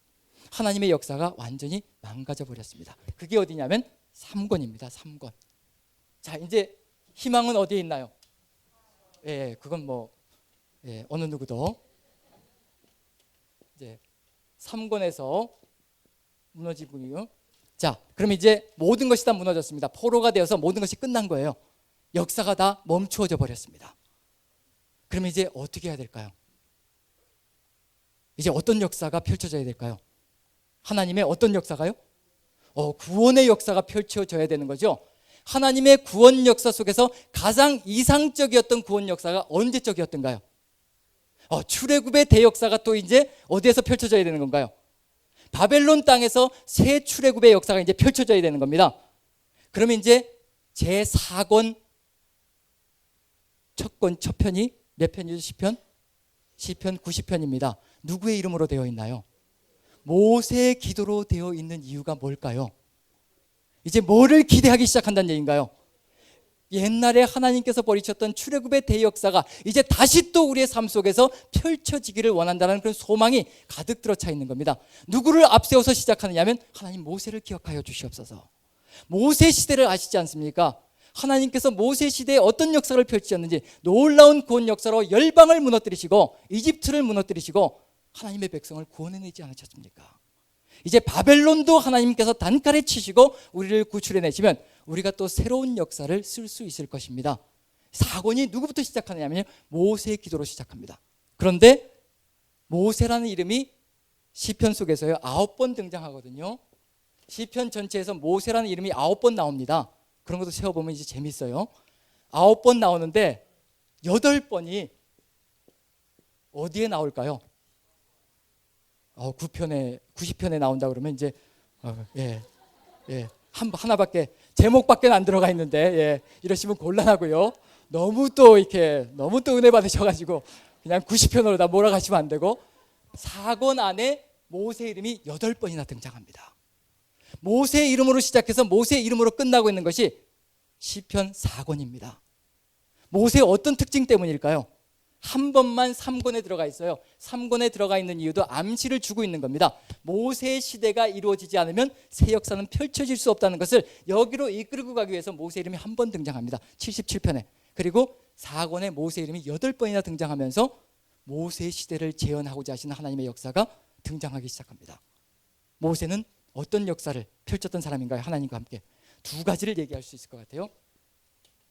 하나님의 역사가 완전히 망가져 버렸습니다. 그게 어디냐면 3권입니다. 3권. 자, 이제 희망은 어디에 있나요? 그건 어느 누구도 이제 3권에서 무너지고요. 자, 그럼 이제 모든 것이 다 무너졌습니다. 포로가 되어서 모든 것이 끝난 거예요. 역사가 다 멈추어져 버렸습니다. 그럼 이제 어떻게 해야 될까요? 이제 어떤 역사가 펼쳐져야 될까요? 하나님의 어떤 역사가요? 구원의 역사가 펼쳐져야 되는 거죠. 하나님의 구원 역사 속에서 가장 이상적이었던 구원 역사가 언제적이었던가요? 출애굽의 대역사가 또 이제 어디에서 펼쳐져야 되는 건가요? 바벨론 땅에서 새 출애굽의 역사가 이제 펼쳐져야 되는 겁니다. 그러면 이제 제4권 첫 편이 몇 편이죠? 시편? 시편 90편입니다. 누구의 이름으로 되어 있나요? 모세의 기도로 되어 있는 이유가 뭘까요? 이제 뭐를 기대하기 시작한다는 얘기인가요? 옛날에 하나님께서 버리셨던 출애굽의 대역사가 이제 다시 또 우리의 삶 속에서 펼쳐지기를 원한다는 그런 소망이 가득 들어차 있는 겁니다. 누구를 앞세워서 시작하느냐면 하나님 모세를 기억하여 주시옵소서. 모세 시대를 아시지 않습니까? 하나님께서 모세 시대에 어떤 역사를 펼치셨는지 놀라운 구원 역사로 열방을 무너뜨리시고 이집트를 무너뜨리시고 하나님의 백성을 구원해내지 않으셨습니까? 이제 바벨론도 하나님께서 단칼에 치시고 우리를 구출해내시면 우리가 또 새로운 역사를 쓸 수 있을 것입니다. 4권이 누구부터 시작하느냐면 모세의 기도로 시작합니다. 그런데 모세라는 이름이 시편 속에서요 9번 등장하거든요. 시편 전체에서 모세라는 이름이 9번 나옵니다. 그런 것도 세어보면 이제 재밌어요. 9번 나오는데 8번이 어디에 나올까요? 9편에 90편에 나온다 그러면 이제 하나밖에 제목밖에 안 들어가 있는데 이러시면 곤란하고요. 너무 또 은혜 받으셔가지고 그냥 90편으로 다 몰아가시면 안 되고, 4권 안에 모세 이름이 8번이나 등장합니다. 모세 이름으로 시작해서 모세 이름으로 끝나고 있는 것이 시편 4권입니다. 모세의 어떤 특징 때문일까요? 한 번만 3권에 들어가 있어요. 3권에 들어가 있는 이유도 암시를 주고 있는 겁니다. 모세의 시대가 이루어지지 않으면 새 역사는 펼쳐질 수 없다는 것을 여기로 이끌고 가기 위해서 모세 이름이 한 번 등장합니다. 77편에. 그리고 4권에 모세 이름이 8번이나 등장하면서 모세의 시대를 재현하고자 하시는 하나님의 역사가 등장하기 시작합니다. 모세는 어떤 역사를 펼쳤던 사람인가요? 하나님과 함께. 2가지를 얘기할 수 있을 것 같아요.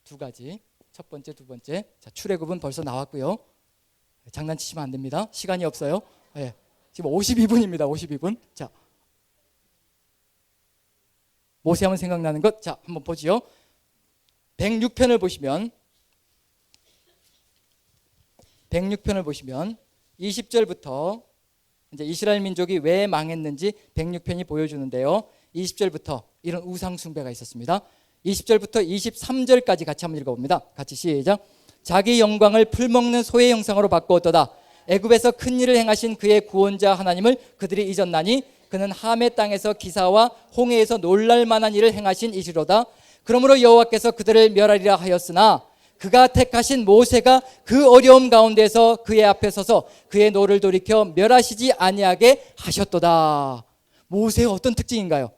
2가지. 첫 번째, 두 번째. 자, 출애굽은 벌써 나왔고요. 장난치시면 안 됩니다. 시간이 없어요. 지금 52분입니다. 52분. 자, 모세 하면 생각나는 것. 자, 한번 보지요. 106편을 보시면 20절부터 이제 이스라엘 민족이 왜 망했는지 106편이 보여주는데요. 20절부터 이런 우상 숭배가 있었습니다. 20절부터 23절까지 같이 한번 읽어봅니다. 같이 시작. 자기 영광을 풀먹는 소의 형상으로 바꾸었도다. 애굽에서 큰 일을 행하신 그의 구원자 하나님을 그들이 잊었나니 그는 함의 땅에서 기사와 홍해에서 놀랄 만한 일을 행하신 이시로다. 그러므로 여호와께서 그들을 멸하리라 하였으나 그가 택하신 모세가 그 어려움 가운데서 그의 앞에 서서 그의 노를 돌이켜 멸하시지 아니하게 하셨도다. 모세의 어떤 특징인가요?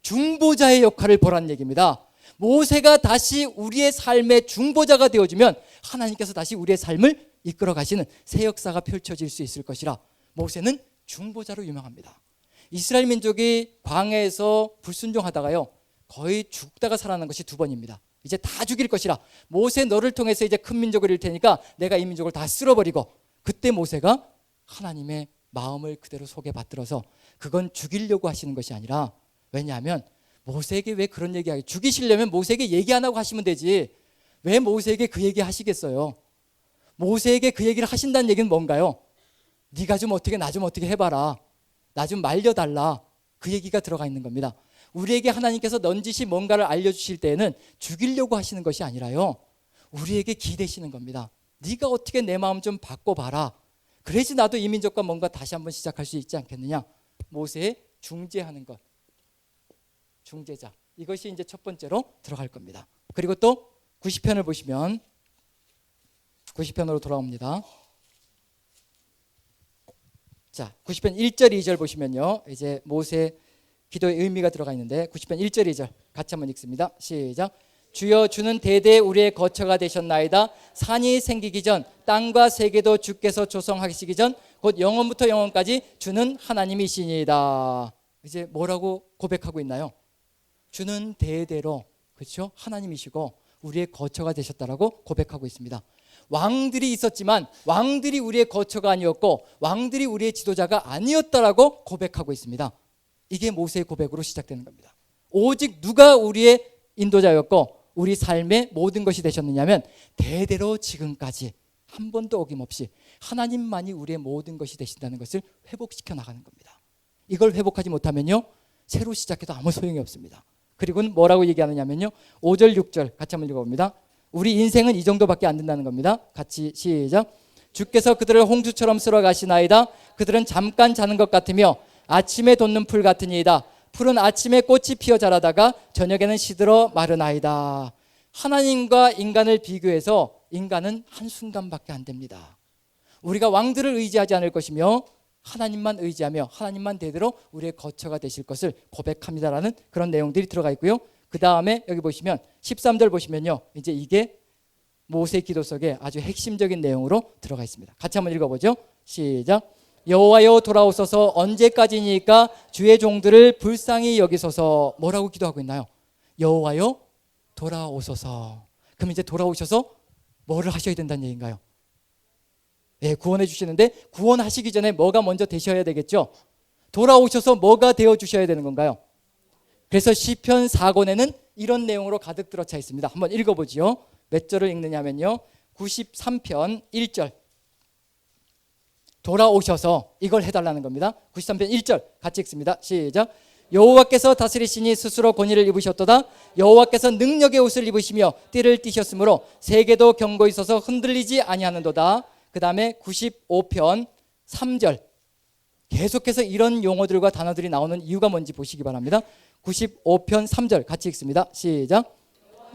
중보자의 역할을 보라는 얘기입니다. 모세가 다시 우리의 삶의 중보자가 되어주면 하나님께서 다시 우리의 삶을 이끌어 가시는 새 역사가 펼쳐질 수 있을 것이라. 모세는 중보자로 유명합니다. 이스라엘 민족이 광야에서 불순종하다가요 거의 죽다가 살아난 것이 2번입니다. 이제 다 죽일 것이라. 모세 너를 통해서 이제 큰 민족을 이룰 테니까 내가 이 민족을 다 쓸어버리고, 그때 모세가 하나님의 마음을 그대로 속에 받들어서 그건 죽이려고 하시는 것이 아니라, 왜냐하면 모세에게 왜 그런 얘기하게, 죽이시려면 모세에게 얘기 안 하고 하시면 되지 왜 모세에게 그 얘기 하시겠어요? 모세에게 그 얘기를 하신다는 얘기는 뭔가요? 네가 좀 어떻게 나 좀 어떻게 해봐라, 나 좀 말려달라, 그 얘기가 들어가 있는 겁니다. 우리에게 하나님께서 넌지시 뭔가를 알려주실 때에는 죽이려고 하시는 것이 아니라요 우리에게 기대시는 겁니다. 네가 어떻게 내 마음 좀 바꿔봐라, 그래야지 나도 이 민족과 뭔가 다시 한번 시작할 수 있지 않겠느냐. 모세의 중재하는 것, 중재자, 이것이 이제 첫 번째로 들어갈 겁니다. 그리고 또 90편을 보시면 90편으로 돌아옵니다. 자, 90편 1절 2절 보시면요 이제 모세 기도의 의미가 들어가 있는데 90편 1절 2절 같이 한번 읽습니다. 시작. 주여, 주는 대대 우리의 거처가 되셨나이다. 산이 생기기 전 땅과 세계도 주께서 조성하시기 전 곧 영원부터 영원까지 주는 하나님이시니이다. 이제 뭐라고 고백하고 있나요? 주는 대대로, 그렇죠? 하나님이시고 우리의 거처가 되셨다라고 고백하고 있습니다. 왕들이 있었지만 왕들이 우리의 거처가 아니었고 왕들이 우리의 지도자가 아니었다라고 고백하고 있습니다. 이게 모세의 고백으로 시작되는 겁니다. 오직 누가 우리의 인도자였고 우리 삶의 모든 것이 되셨느냐면 대대로 지금까지 한 번도 어김없이 하나님만이 우리의 모든 것이 되신다는 것을 회복시켜 나가는 겁니다. 이걸 회복하지 못하면요 새로 시작해도 아무 소용이 없습니다. 그리고 뭐라고 얘기하느냐면요 5절 6절 같이 한번 읽어봅니다. 우리 인생은 이 정도밖에 안 된다는 겁니다. 같이 시작. 주께서 그들을 홍수처럼 쓸어 가시나이다. 그들은 잠깐 자는 것 같으며 아침에 돋는 풀 같으니이다. 풀은 아침에 꽃이 피어 자라다가 저녁에는 시들어 마르나이다. 하나님과 인간을 비교해서 인간은 한순간밖에 안 됩니다. 우리가 왕들을 의지하지 않을 것이며 하나님만 의지하며 하나님만 대대로 우리의 거처가 되실 것을 고백합니다라는 그런 내용들이 들어가 있고요. 그 다음에 여기 보시면 13절 보시면요 이제 이게 모세 기도 속에 아주 핵심적인 내용으로 들어가 있습니다. 같이 한번 읽어보죠. 시작. 여호와여 돌아오소서. 언제까지니까 주의 종들을 불쌍히 여기소서. 뭐라고 기도하고 있나요? 여호와여 돌아오소서. 그럼 이제 돌아오셔서 뭐를 하셔야 된다는 얘기인가요? 구원해 주시는데 구원하시기 전에 뭐가 먼저 되셔야 되겠죠? 돌아오셔서 뭐가 되어 주셔야 되는 건가요? 그래서 시편 4권에는 이런 내용으로 가득 들어차 있습니다. 한번 읽어보지요. 몇 절을 읽느냐면요, 93편 1절. 돌아오셔서 이걸 해달라는 겁니다. 93편 1절 같이 읽습니다. 시작. 여호와께서 다스리시니 스스로 권위를 입으셨도다. 여호와께서 능력의 옷을 입으시며 띠를 띠셨으므로 세계도 경고히 서서 흔들리지 아니하는도다. 그 다음에 95편 3절. 계속해서 이런 용어들과 단어들이 나오는 이유가 뭔지 보시기 바랍니다. 95편 3절 같이 읽습니다. 시작.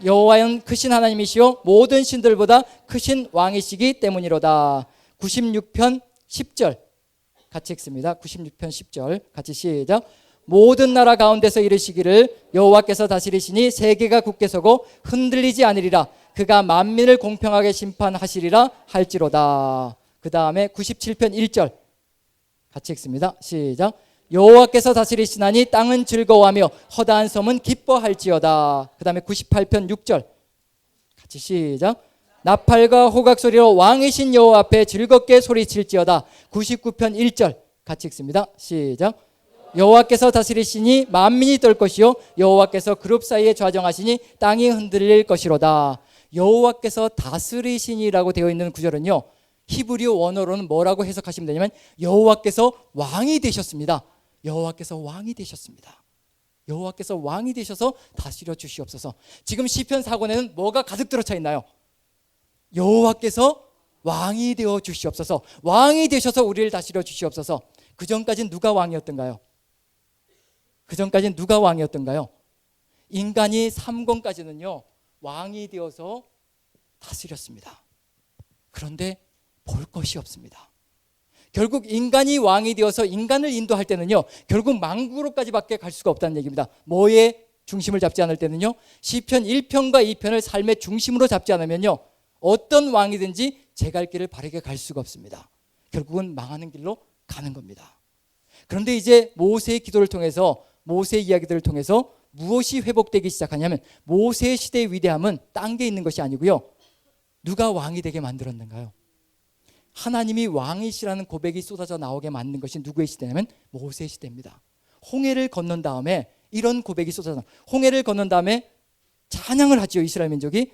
여호와는 크신 하나님이시요 모든 신들보다 크신 왕이시기 때문이로다. 96편 10절 같이 읽습니다. 96편 10절 같이 시작. 모든 나라 가운데서 이르시기를 여호와께서 다스리시니 세계가 굳게 서고 흔들리지 않으리라. 그가 만민을 공평하게 심판하시리라 할지로다. 그 다음에 97편 1절 같이 읽습니다. 시작. 여호와께서 다스리시나니 땅은 즐거워하며 허다한 섬은 기뻐할지어다. 그 다음에 98편 6절 같이 시작. 나팔과 호각 소리로 왕이신 여호와 앞에 즐겁게 소리칠지어다. 99편 1절 같이 읽습니다. 시작. 여호와께서 다스리시니 만민이 떨 것이요 여호와께서 그룹 사이에 좌정하시니 땅이 흔들릴 것이로다. 여호와께서 다스리시니라고 되어 있는 구절은요, 히브리어 원어로는 뭐라고 해석하시면 되냐면 여호와께서 왕이 되셨습니다. 여호와께서 왕이 되셨습니다. 여호와께서 왕이 되셔서 다스려 주시옵소서. 지금 시편 4권에는 뭐가 가득 들어차 있나요? 여호와께서 왕이 되어 주시옵소서. 왕이 되셔서 우리를 다스려 주시옵소서. 그 전까지는 누가 왕이었던가요? 그 전까지는 누가 왕이었던가요? 인간이 3권까지는요 왕이 되어서 다스렸습니다. 그런데 볼 것이 없습니다. 결국 인간이 왕이 되어서 인간을 인도할 때는요 결국 망구로까지밖에 갈 수가 없다는 얘기입니다. 뭐에 중심을 잡지 않을 때는요, 시편 1편과 2편을 삶의 중심으로 잡지 않으면요 어떤 왕이든지 제 갈 길을 바르게 갈 수가 없습니다. 결국은 망하는 길로 가는 겁니다. 그런데 이제 모세의 기도를 통해서, 모세의 이야기들을 통해서 무엇이 회복되기 시작하냐면 모세의 시대의 위대함은 딴 게 있는 것이 아니고요, 누가 왕이 되게 만들었는가요? 하나님이 왕이시라는 고백이 쏟아져 나오게 만든 것이 누구의 시대냐면 모세의 시대입니다. 홍해를 건넌 다음에 이런 고백이 쏟아져 나와요. 홍해를 건넌 다음에 찬양을 하지요, 이스라엘 민족이.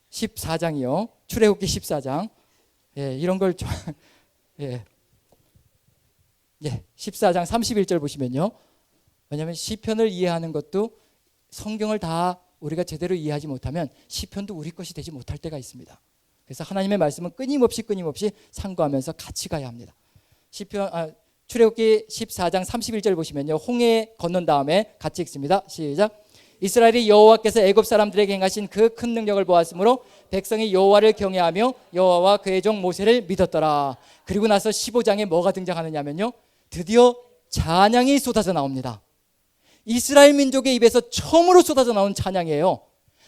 14장이요. 출애굽기 14장. 이런 걸 14장 31절 보시면요. 왜냐하면 시편을 이해하는 것도 성경을 다 우리가 제대로 이해하지 못하면 시편도 우리 것이 되지 못할 때가 있습니다. 그래서 하나님의 말씀은 끊임없이 상고하면서 같이 가야 합니다. 출애굽기 14장 31절 보시면요. 홍해 건넌 다음에 같이 읽습니다. 시작. 이스라엘이 여호와께서 애굽 사람들에게 행하신 그 큰 능력을 보았으므로 백성이 여호와를 경외하며 여호와와 그의 종 모세를 믿었더라. 그리고 나서 15장에 뭐가 등장하느냐면요, 드디어 찬양이 쏟아져 나옵니다. 이스라엘 민족의 입에서 처음으로 쏟아져 나온 찬양이에요.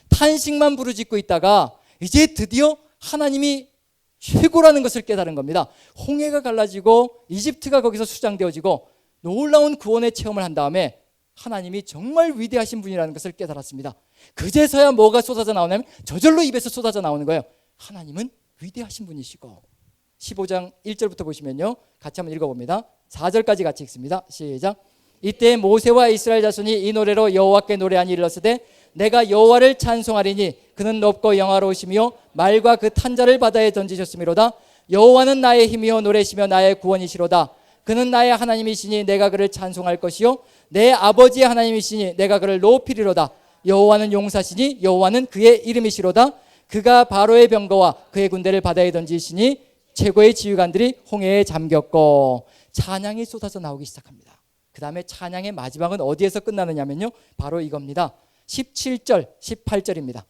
탄식만 부르짖고 있다가 이제 드디어 하나님이 최고라는 것을 깨달은 겁니다. 홍해가 갈라지고 이집트가 거기서 수장되어지고 놀라운 구원의 체험을 한 다음에 하나님이 정말 위대하신 분이라는 것을 깨달았습니다. 그제서야 뭐가 쏟아져 나오냐면 저절로 입에서 쏟아져 나오는 거예요. 하나님은 위대하신 분이시고. 15장 1절부터 보시면요, 같이 한번 읽어봅니다. 4절까지 같이 읽습니다. 시작. 이때 모세와 이스라엘 자손이 이 노래로 여호와께 노래하니 이르렀으되 내가 여호와를 찬송하리니 그는 높고 영화로우시며 말과 그 탄자를 바다에 던지셨음이로다. 여호와는 나의 힘이요 노래시며 나의 구원이시로다. 그는 나의 하나님이시니 내가 그를 찬송할 것이요 내 아버지의 하나님이시니 내가 그를 높이리로다. 여호와는 용사시니 여호와는 그의 이름이시로다. 그가 바로의 병거와 그의 군대를 바다에 던지시니 최고의 지휘관들이 홍해에 잠겼고. 찬양이 쏟아져 나오기 시작합니다. 그 다음에 찬양의 마지막은 어디에서 끝나느냐면요, 바로 이겁니다. 17절 18절입니다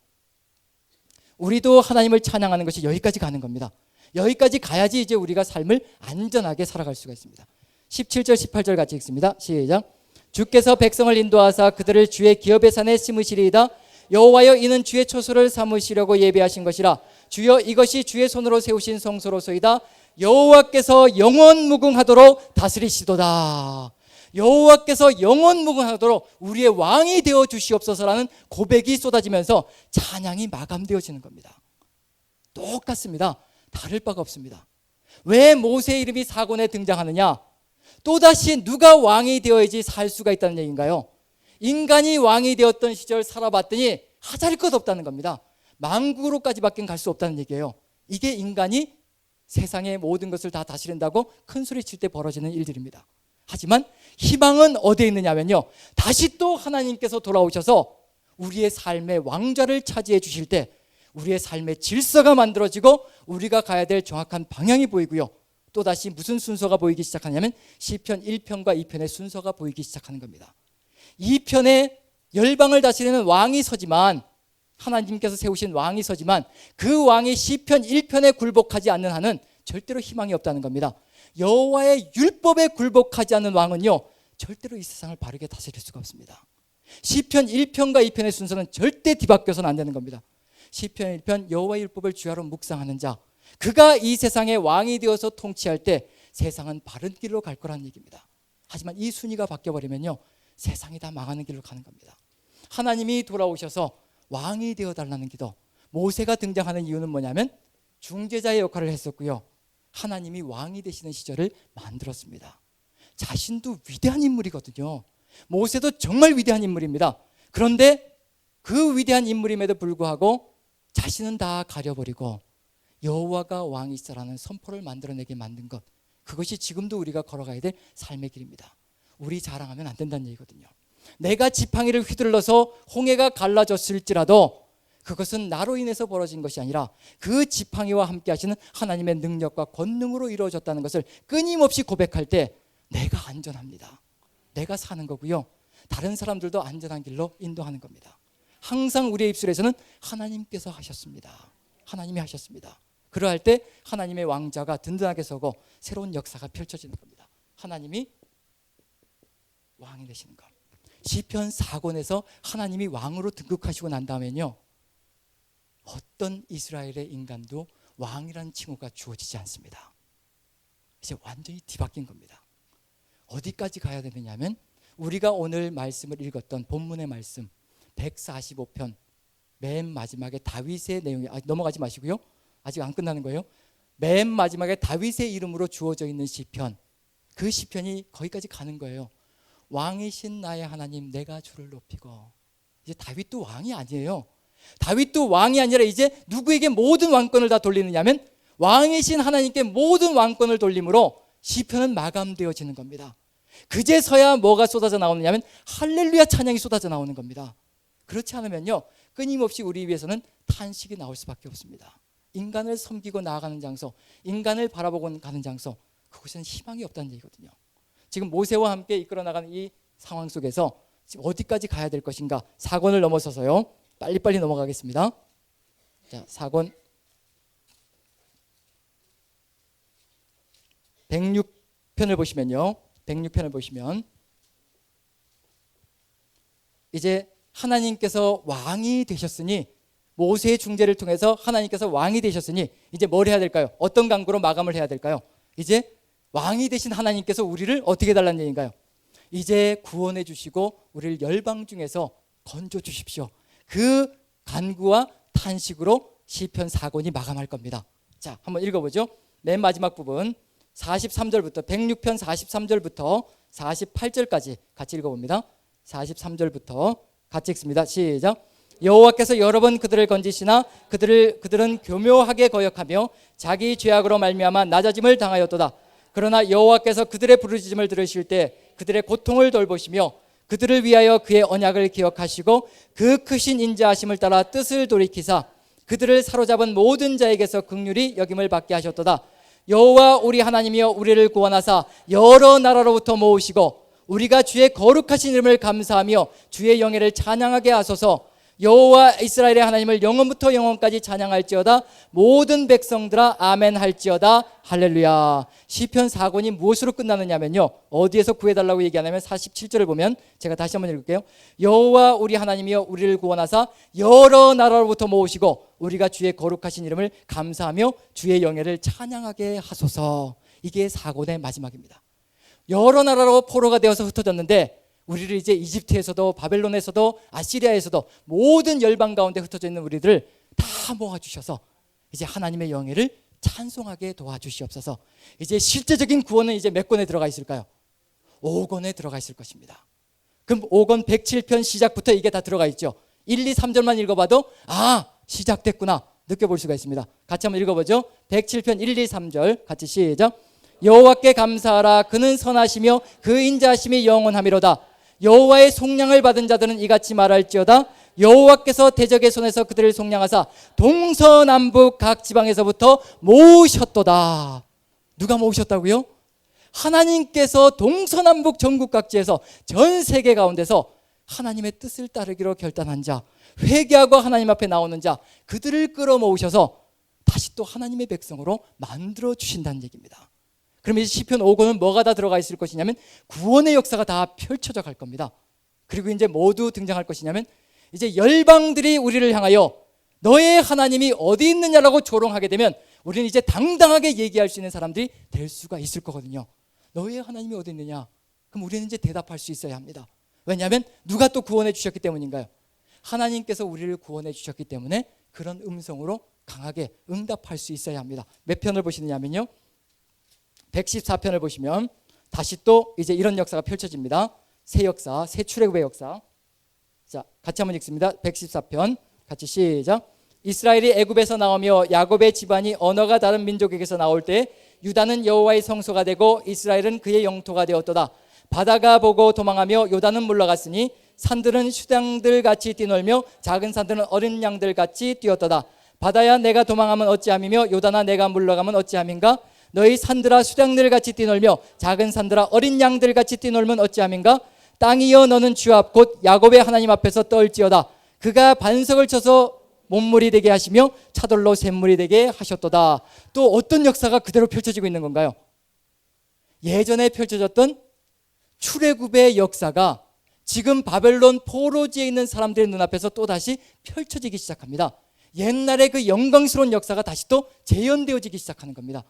우리도 하나님을 찬양하는 것이 여기까지 가는 겁니다. 여기까지 가야지 이제 우리가 삶을 안전하게 살아갈 수가 있습니다. 17절 18절 같이 읽습니다. 시작. 주께서 백성을 인도하사 그들을 주의 기업의 산에 심으시리이다. 여호와여 이는 주의 초소를 삼으시려고 예비하신 것이라. 주여 이것이 주의 손으로 세우신 성소로소이다. 여호와께서 영원무궁하도록 다스리시도다. 여호와께서 영원무궁하도록 우리의 왕이 되어 주시옵소서라는 고백이 쏟아지면서 찬양이 마감되어지는 겁니다. 똑같습니다. 다를 바가 없습니다. 왜 모세의 이름이 4권에 등장하느냐? 또다시 누가 왕이 되어야지 살 수가 있다는 얘기인가요? 인간이 왕이 되었던 시절 살아봤더니 하잘 것 없다는 겁니다. 망국으로까지밖에 갈 수 없다는 얘기예요. 이게 인간이 세상의 모든 것을 다 다스린다고 큰 소리 칠 때 벌어지는 일들입니다. 하지만 희망은 어디에 있느냐면요, 다시 또 하나님께서 돌아오셔서 우리의 삶의 왕좌를 차지해 주실 때 우리의 삶의 질서가 만들어지고 우리가 가야 될 정확한 방향이 보이고요, 또다시 무슨 순서가 보이기 시작하냐면 시편 1편과 2편의 순서가 보이기 시작하는 겁니다. 2편에 열방을 다스리는 왕이 서지만, 하나님께서 세우신 왕이 서지만 그 왕이 시편 1편에 굴복하지 않는 한은 절대로 희망이 없다는 겁니다. 여호와의 율법에 굴복하지 않는 왕은요, 절대로 이 세상을 바르게 다스릴 수가 없습니다. 시편 1편과 2편의 순서는 절대 뒤바뀌어서는 안 되는 겁니다. 시편 1편 여호와의 율법을 주야로 묵상하는 자, 그가 이 세상의 왕이 되어서 통치할 때 세상은 바른 길로 갈 거라는 얘기입니다. 하지만 이 순위가 바뀌어버리면요, 세상이 다 망하는 길로 가는 겁니다. 하나님이 돌아오셔서 왕이 되어달라는 기도, 모세가 등장하는 이유는 뭐냐면 중재자의 역할을 했었고요, 하나님이 왕이 되시는 시절을 만들었습니다. 자신도 위대한 인물이거든요. 모세도 정말 위대한 인물입니다. 그런데 그 위대한 인물임에도 불구하고 자신은 다 가려버리고 여호와가 왕이시라는 선포를 만들어내게 만든 것, 그것이 지금도 우리가 걸어가야 될 삶의 길입니다. 우리 자랑하면 안 된다는 얘기거든요. 내가 지팡이를 휘둘러서 홍해가 갈라졌을지라도 그것은 나로 인해서 벌어진 것이 아니라 그 지팡이와 함께 하시는 하나님의 능력과 권능으로 이루어졌다는 것을 끊임없이 고백할 때 내가 안전합니다. 내가 사는 거고요, 다른 사람들도 안전한 길로 인도하는 겁니다. 항상 우리의 입술에서는 하나님께서 하셨습니다. 하나님이 하셨습니다. 그러할 때 하나님의 왕자가 든든하게 서고 새로운 역사가 펼쳐지는 겁니다. 하나님이 왕이 되시는 것. 시편 4권에서 하나님이 왕으로 등극하시고 난 다음에는요, 어떤 이스라엘의 인간도 왕이라는 칭호가 주어지지 않습니다. 이제 완전히 뒤바뀐 겁니다. 어디까지 가야 되느냐면 우리가 오늘 말씀을 읽었던 본문의 말씀 145편 맨 마지막에 다윗의 내용이, 넘어가지 마시고요, 아직 안 끝나는 거예요. 맨 마지막에 다윗의 이름으로 주어져 있는 시편, 그 시편이 거기까지 가는 거예요. 왕이신 나의 하나님 내가 주를 높이고. 이제 다윗도 왕이 아니에요. 다윗도 왕이 아니라 이제 누구에게 모든 왕권을 다 돌리느냐면 왕이신 하나님께 모든 왕권을 돌림으로 시편은 마감되어지는 겁니다. 그제서야 뭐가 쏟아져 나오느냐면 할렐루야 찬양이 쏟아져 나오는 겁니다. 그렇지 않으면요, 끊임없이 우리 위해서는 탄식이 나올 수밖에 없습니다. 인간을 섬기고 나아가는 장소, 인간을 바라보고 가는 장소, 그곳에는 희망이 없다는 얘기거든요. 지금 모세와 함께 이끌어 나가는 이 상황 속에서 지금 어디까지 가야 될 것인가, 4권을 넘어서서요, 빨리빨리 넘어가겠습니다. 자, 4권 106편을 보시면요, 106편을 보시면 이제 하나님께서 왕이 되셨으니, 모세의 중재를 통해서 하나님께서 왕이 되셨으니 이제 뭘 해야 될까요? 어떤 강구로 마감을 해야 될까요? 이제 왕이 되신 하나님께서 우리를 어떻게 해달라는 얘기인가요? 이제 구원해 주시고 우리를 열방 중에서 건져 주십시오. 그 간구와 탄식으로 시편 4권이 마감할 겁니다. 자, 한번 읽어보죠. 맨 마지막 부분 43절부터 106편 43절부터 48절까지 같이 읽어봅니다. 43절부터 같이 읽습니다. 시작. 여호와께서 여러 번 그들을 건지시나 그들은 교묘하게 거역하며 자기 죄악으로 말미암아 낮아짐을 당하였도다. 그러나 여호와께서 그들의 부르짖음을 들으실 때 그들의 고통을 돌보시며 그들을 위하여 그의 언약을 기억하시고 그 크신 인자하심을 따라 뜻을 돌이키사 그들을 사로잡은 모든 자에게서 긍휼히 여김을 받게 하셨도다. 여호와 우리 하나님이여 우리를 구원하사 여러 나라로부터 모으시고 우리가 주의 거룩하신 이름을 감사하며 주의 영예를 찬양하게 하소서. 여호와 이스라엘의 하나님을 영원부터 영원까지 찬양할지어다. 모든 백성들아 아멘 할지어다. 할렐루야. 시편 4권이 무엇으로 끝나느냐면요, 어디에서 구해달라고 얘기하냐면 47절을 보면 제가 다시 한번 읽을게요. 여호와 우리 하나님이여 우리를 구원하사 여러 나라로부터 모으시고 우리가 주의 거룩하신 이름을 감사하며 주의 영예를 찬양하게 하소서. 이게 4권의 마지막입니다. 여러 나라로 포로가 되어서 흩어졌는데 우리를 이제 이집트에서도 바벨론에서도 아시리아에서도 모든 열방 가운데 흩어져 있는 우리들을 다 모아주셔서 이제 하나님의 영예를 찬송하게 도와주시옵소서. 이제 실제적인 구원은 이제 몇 권에 들어가 있을까요? 5권에 들어가 있을 것입니다. 그럼 5권 107편 시작부터 이게 다 들어가 있죠. 1, 2, 3절만 읽어봐도 시작됐구나 느껴볼 수가 있습니다. 같이 한번 읽어보죠. 107편 1, 2, 3절 같이 시작. 여호와께 감사하라. 그는 선하시며 그 인자하심이 영원하미로다. 여호와의 속량을 받은 자들은 이같이 말할지어다. 여호와께서 대적의 손에서 그들을 속량하사 동서남북 각 지방에서부터 모으셨도다. 누가 모으셨다고요? 하나님께서 동서남북 전국 각지에서 전 세계 가운데서 하나님의 뜻을 따르기로 결단한 자, 회개하고 하나님 앞에 나오는 자, 그들을 끌어모으셔서 다시 또 하나님의 백성으로 만들어 주신다는 얘기입니다. 그러면 이제 시편 5권은 뭐가 다 들어가 있을 것이냐면 구원의 역사가 다 펼쳐져 갈 겁니다. 그리고 이제 모두 등장할 것이냐면 이제 열방들이 우리를 향하여 너의 하나님이 어디 있느냐라고 조롱하게 되면 우리는 이제 당당하게 얘기할 수 있는 사람들이 될 수가 있을 거거든요. 너의 하나님이 어디 있느냐? 그럼 우리는 이제 대답할 수 있어야 합니다. 왜냐하면 누가 또 구원해 주셨기 때문인가요? 하나님께서 우리를 구원해 주셨기 때문에 그런 음성으로 강하게 응답할 수 있어야 합니다. 몇 편을 보시느냐면요, 114편을 보시면 다시 또 이제 이런 역사가 펼쳐집니다. 새 역사, 새 출애굽의 역사. 자, 같이 한번 읽습니다. 114편 같이 시작. 이스라엘이 애굽에서 나오며 야곱의 집안이 언어가 다른 민족에게서 나올 때 유다는 여호와의 성소가 되고 이스라엘은 그의 영토가 되었도다. 바다가 보고 도망하며 요단은 물러갔으니 산들은 수양들 같이 뛰놀며 작은 산들은 어린 양들 같이 뛰었도다. 바다야 내가 도망하면 어찌함이며 요단아 내가 물러가면 어찌함인가? 너희 산들아 수양들 같이 뛰놀며 작은 산들아 어린 양들 같이 뛰놀면 어찌함인가? 땅이여 너는 주 앞 곧 야곱의 하나님 앞에서 떨지어다. 그가 반석을 쳐서 못물이 되게 하시며 차돌로 샘물이 되게 하셨도다. 또 어떤 역사가 그대로 펼쳐지고 있는 건가요? 예전에 펼쳐졌던 출애굽의 역사가 지금 바벨론 포로지에 있는 사람들의 눈앞에서 또다시 펼쳐지기 시작합니다. 옛날의 그 영광스러운 역사가 다시 또 재현되어지기 시작하는 겁니다.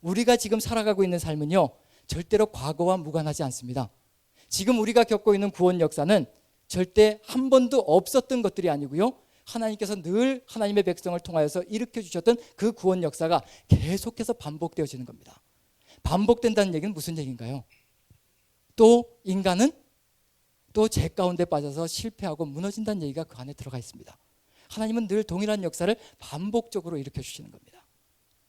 우리가 지금 살아가고 있는 삶은요, 절대로 과거와 무관하지 않습니다. 지금 우리가 겪고 있는 구원 역사는 절대 한 번도 없었던 것들이 아니고요, 하나님께서 늘 하나님의 백성을 통하여서 일으켜 주셨던 그 구원 역사가 계속해서 반복되어지는 겁니다. 반복된다는 얘기는 무슨 얘기인가요? 또 인간은 또 죄 가운데 빠져서 실패하고 무너진다는 얘기가 그 안에 들어가 있습니다. 하나님은 늘 동일한 역사를 반복적으로 일으켜 주시는 겁니다.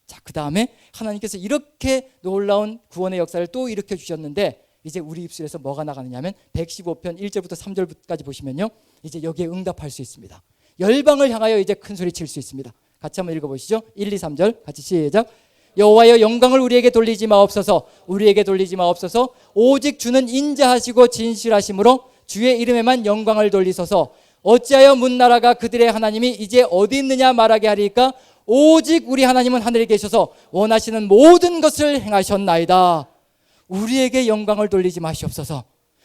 자, 그 다음에 하나님께서 이렇게 놀라운 구원의 역사를 또 일으켜 주셨는데 이제 우리 입술에서 뭐가 나가느냐면 115편 1절부터 3절까지 보시면요, 이제 여기에 응답할 수 있습니다. 열방을 향하여 이제 큰 소리 칠 수 있습니다. 같이 한번 읽어보시죠. 1, 2, 3절 같이 시작. 여호와여 영광을 우리에게 돌리지 마옵소서. 우리에게 돌리지 마옵소서. 오직 주는 인자하시고 진실하심으로 주의 이름에만 영광을 돌리소서. 어찌하여 문나라가 그들의 하나님이 이제 어디 있느냐 말하게 하리까? 오직 우리 하나님은 하늘에 계셔서 원하시는 모든 것을 행하셨나이다. 우리에게 영광을 돌리지 마시옵소서.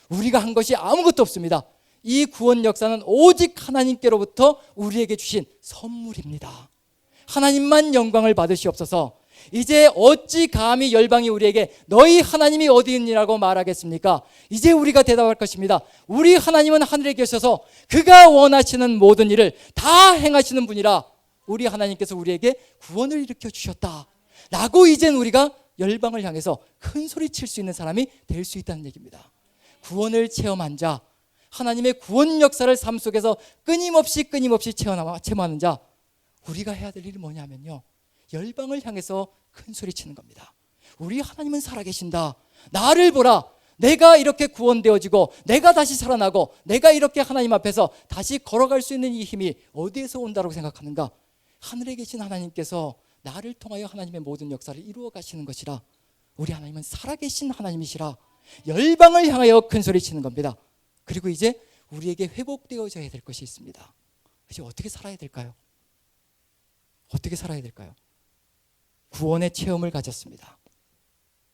우리가 한 것이 아무것도 없습니다. 이 구원 역사는 오직 하나님께로부터 우리에게 주신 선물입니다. 하나님만 영광을 받으시옵소서. 이제 어찌 감히 열방이 우리에게 너희 하나님이 어디 있느냐고 말하겠습니까? 이제 우리가 대답할 것입니다. 우리 하나님은 하늘에 계셔서 그가 원하시는 모든 일을 다 행하시는 분이라 우리 하나님께서 우리에게 구원을 일으켜 주셨다 라고 이젠 우리가 열방을 향해서 큰 소리 칠 수 있는 사람이 될 수 있다는 얘기입니다. 구원을 체험한 자, 하나님의 구원 역사를 삶 속에서 끊임없이 체험하는 자, 우리가 해야 될 일이 뭐냐면요, 열방을 향해서 큰 소리 치는 겁니다. 우리 하나님은 살아계신다. 나를 보라. 내가 이렇게 구원되어지고 내가 다시 살아나고 내가 이렇게 하나님 앞에서 다시 걸어갈 수 있는 이 힘이 어디에서 온다고 생각하는가? 하늘에 계신 하나님께서 나를 통하여 하나님의 모든 역사를 이루어 가시는 것이라. 우리 하나님은 살아계신 하나님이시라. 열방을 향하여 큰 소리 치는 겁니다. 그리고 이제 우리에게 회복되어져야 될 것이 있습니다. 이제 어떻게 살아야 될까요? 어떻게 살아야 될까요? 구원의 체험을 가졌습니다.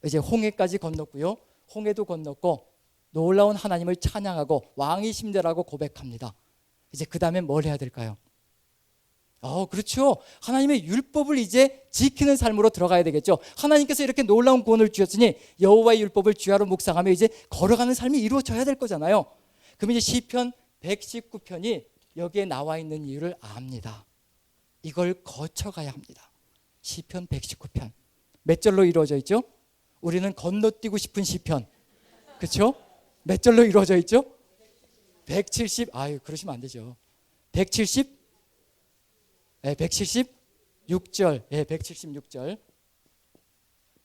이제 홍해까지 건넜고요, 홍해도 건넜고 놀라운 하나님을 찬양하고 왕이심대라고 고백합니다. 이제 그 다음에 뭘 해야 될까요? 그렇죠. 하나님의 율법을 이제 지키는 삶으로 들어가야 되겠죠. 하나님께서 이렇게 놀라운 구원을 주셨으니 여호와의 율법을 주야로 묵상하며 이제 걸어가는 삶이 이루어져야 될 거잖아요. 그럼 이제 시편 119편이 여기에 나와 있는 이유를 압니다. 이걸 거쳐가야 합니다. 시편 119편 몇 절로 이루어져 있죠? 우리는 건너뛰고 싶은 시편 그렇죠? 몇 절로 이루어져 있죠? 170. 아유, 그러시면 안 되죠. 170. 네, 176절. 예, 176절.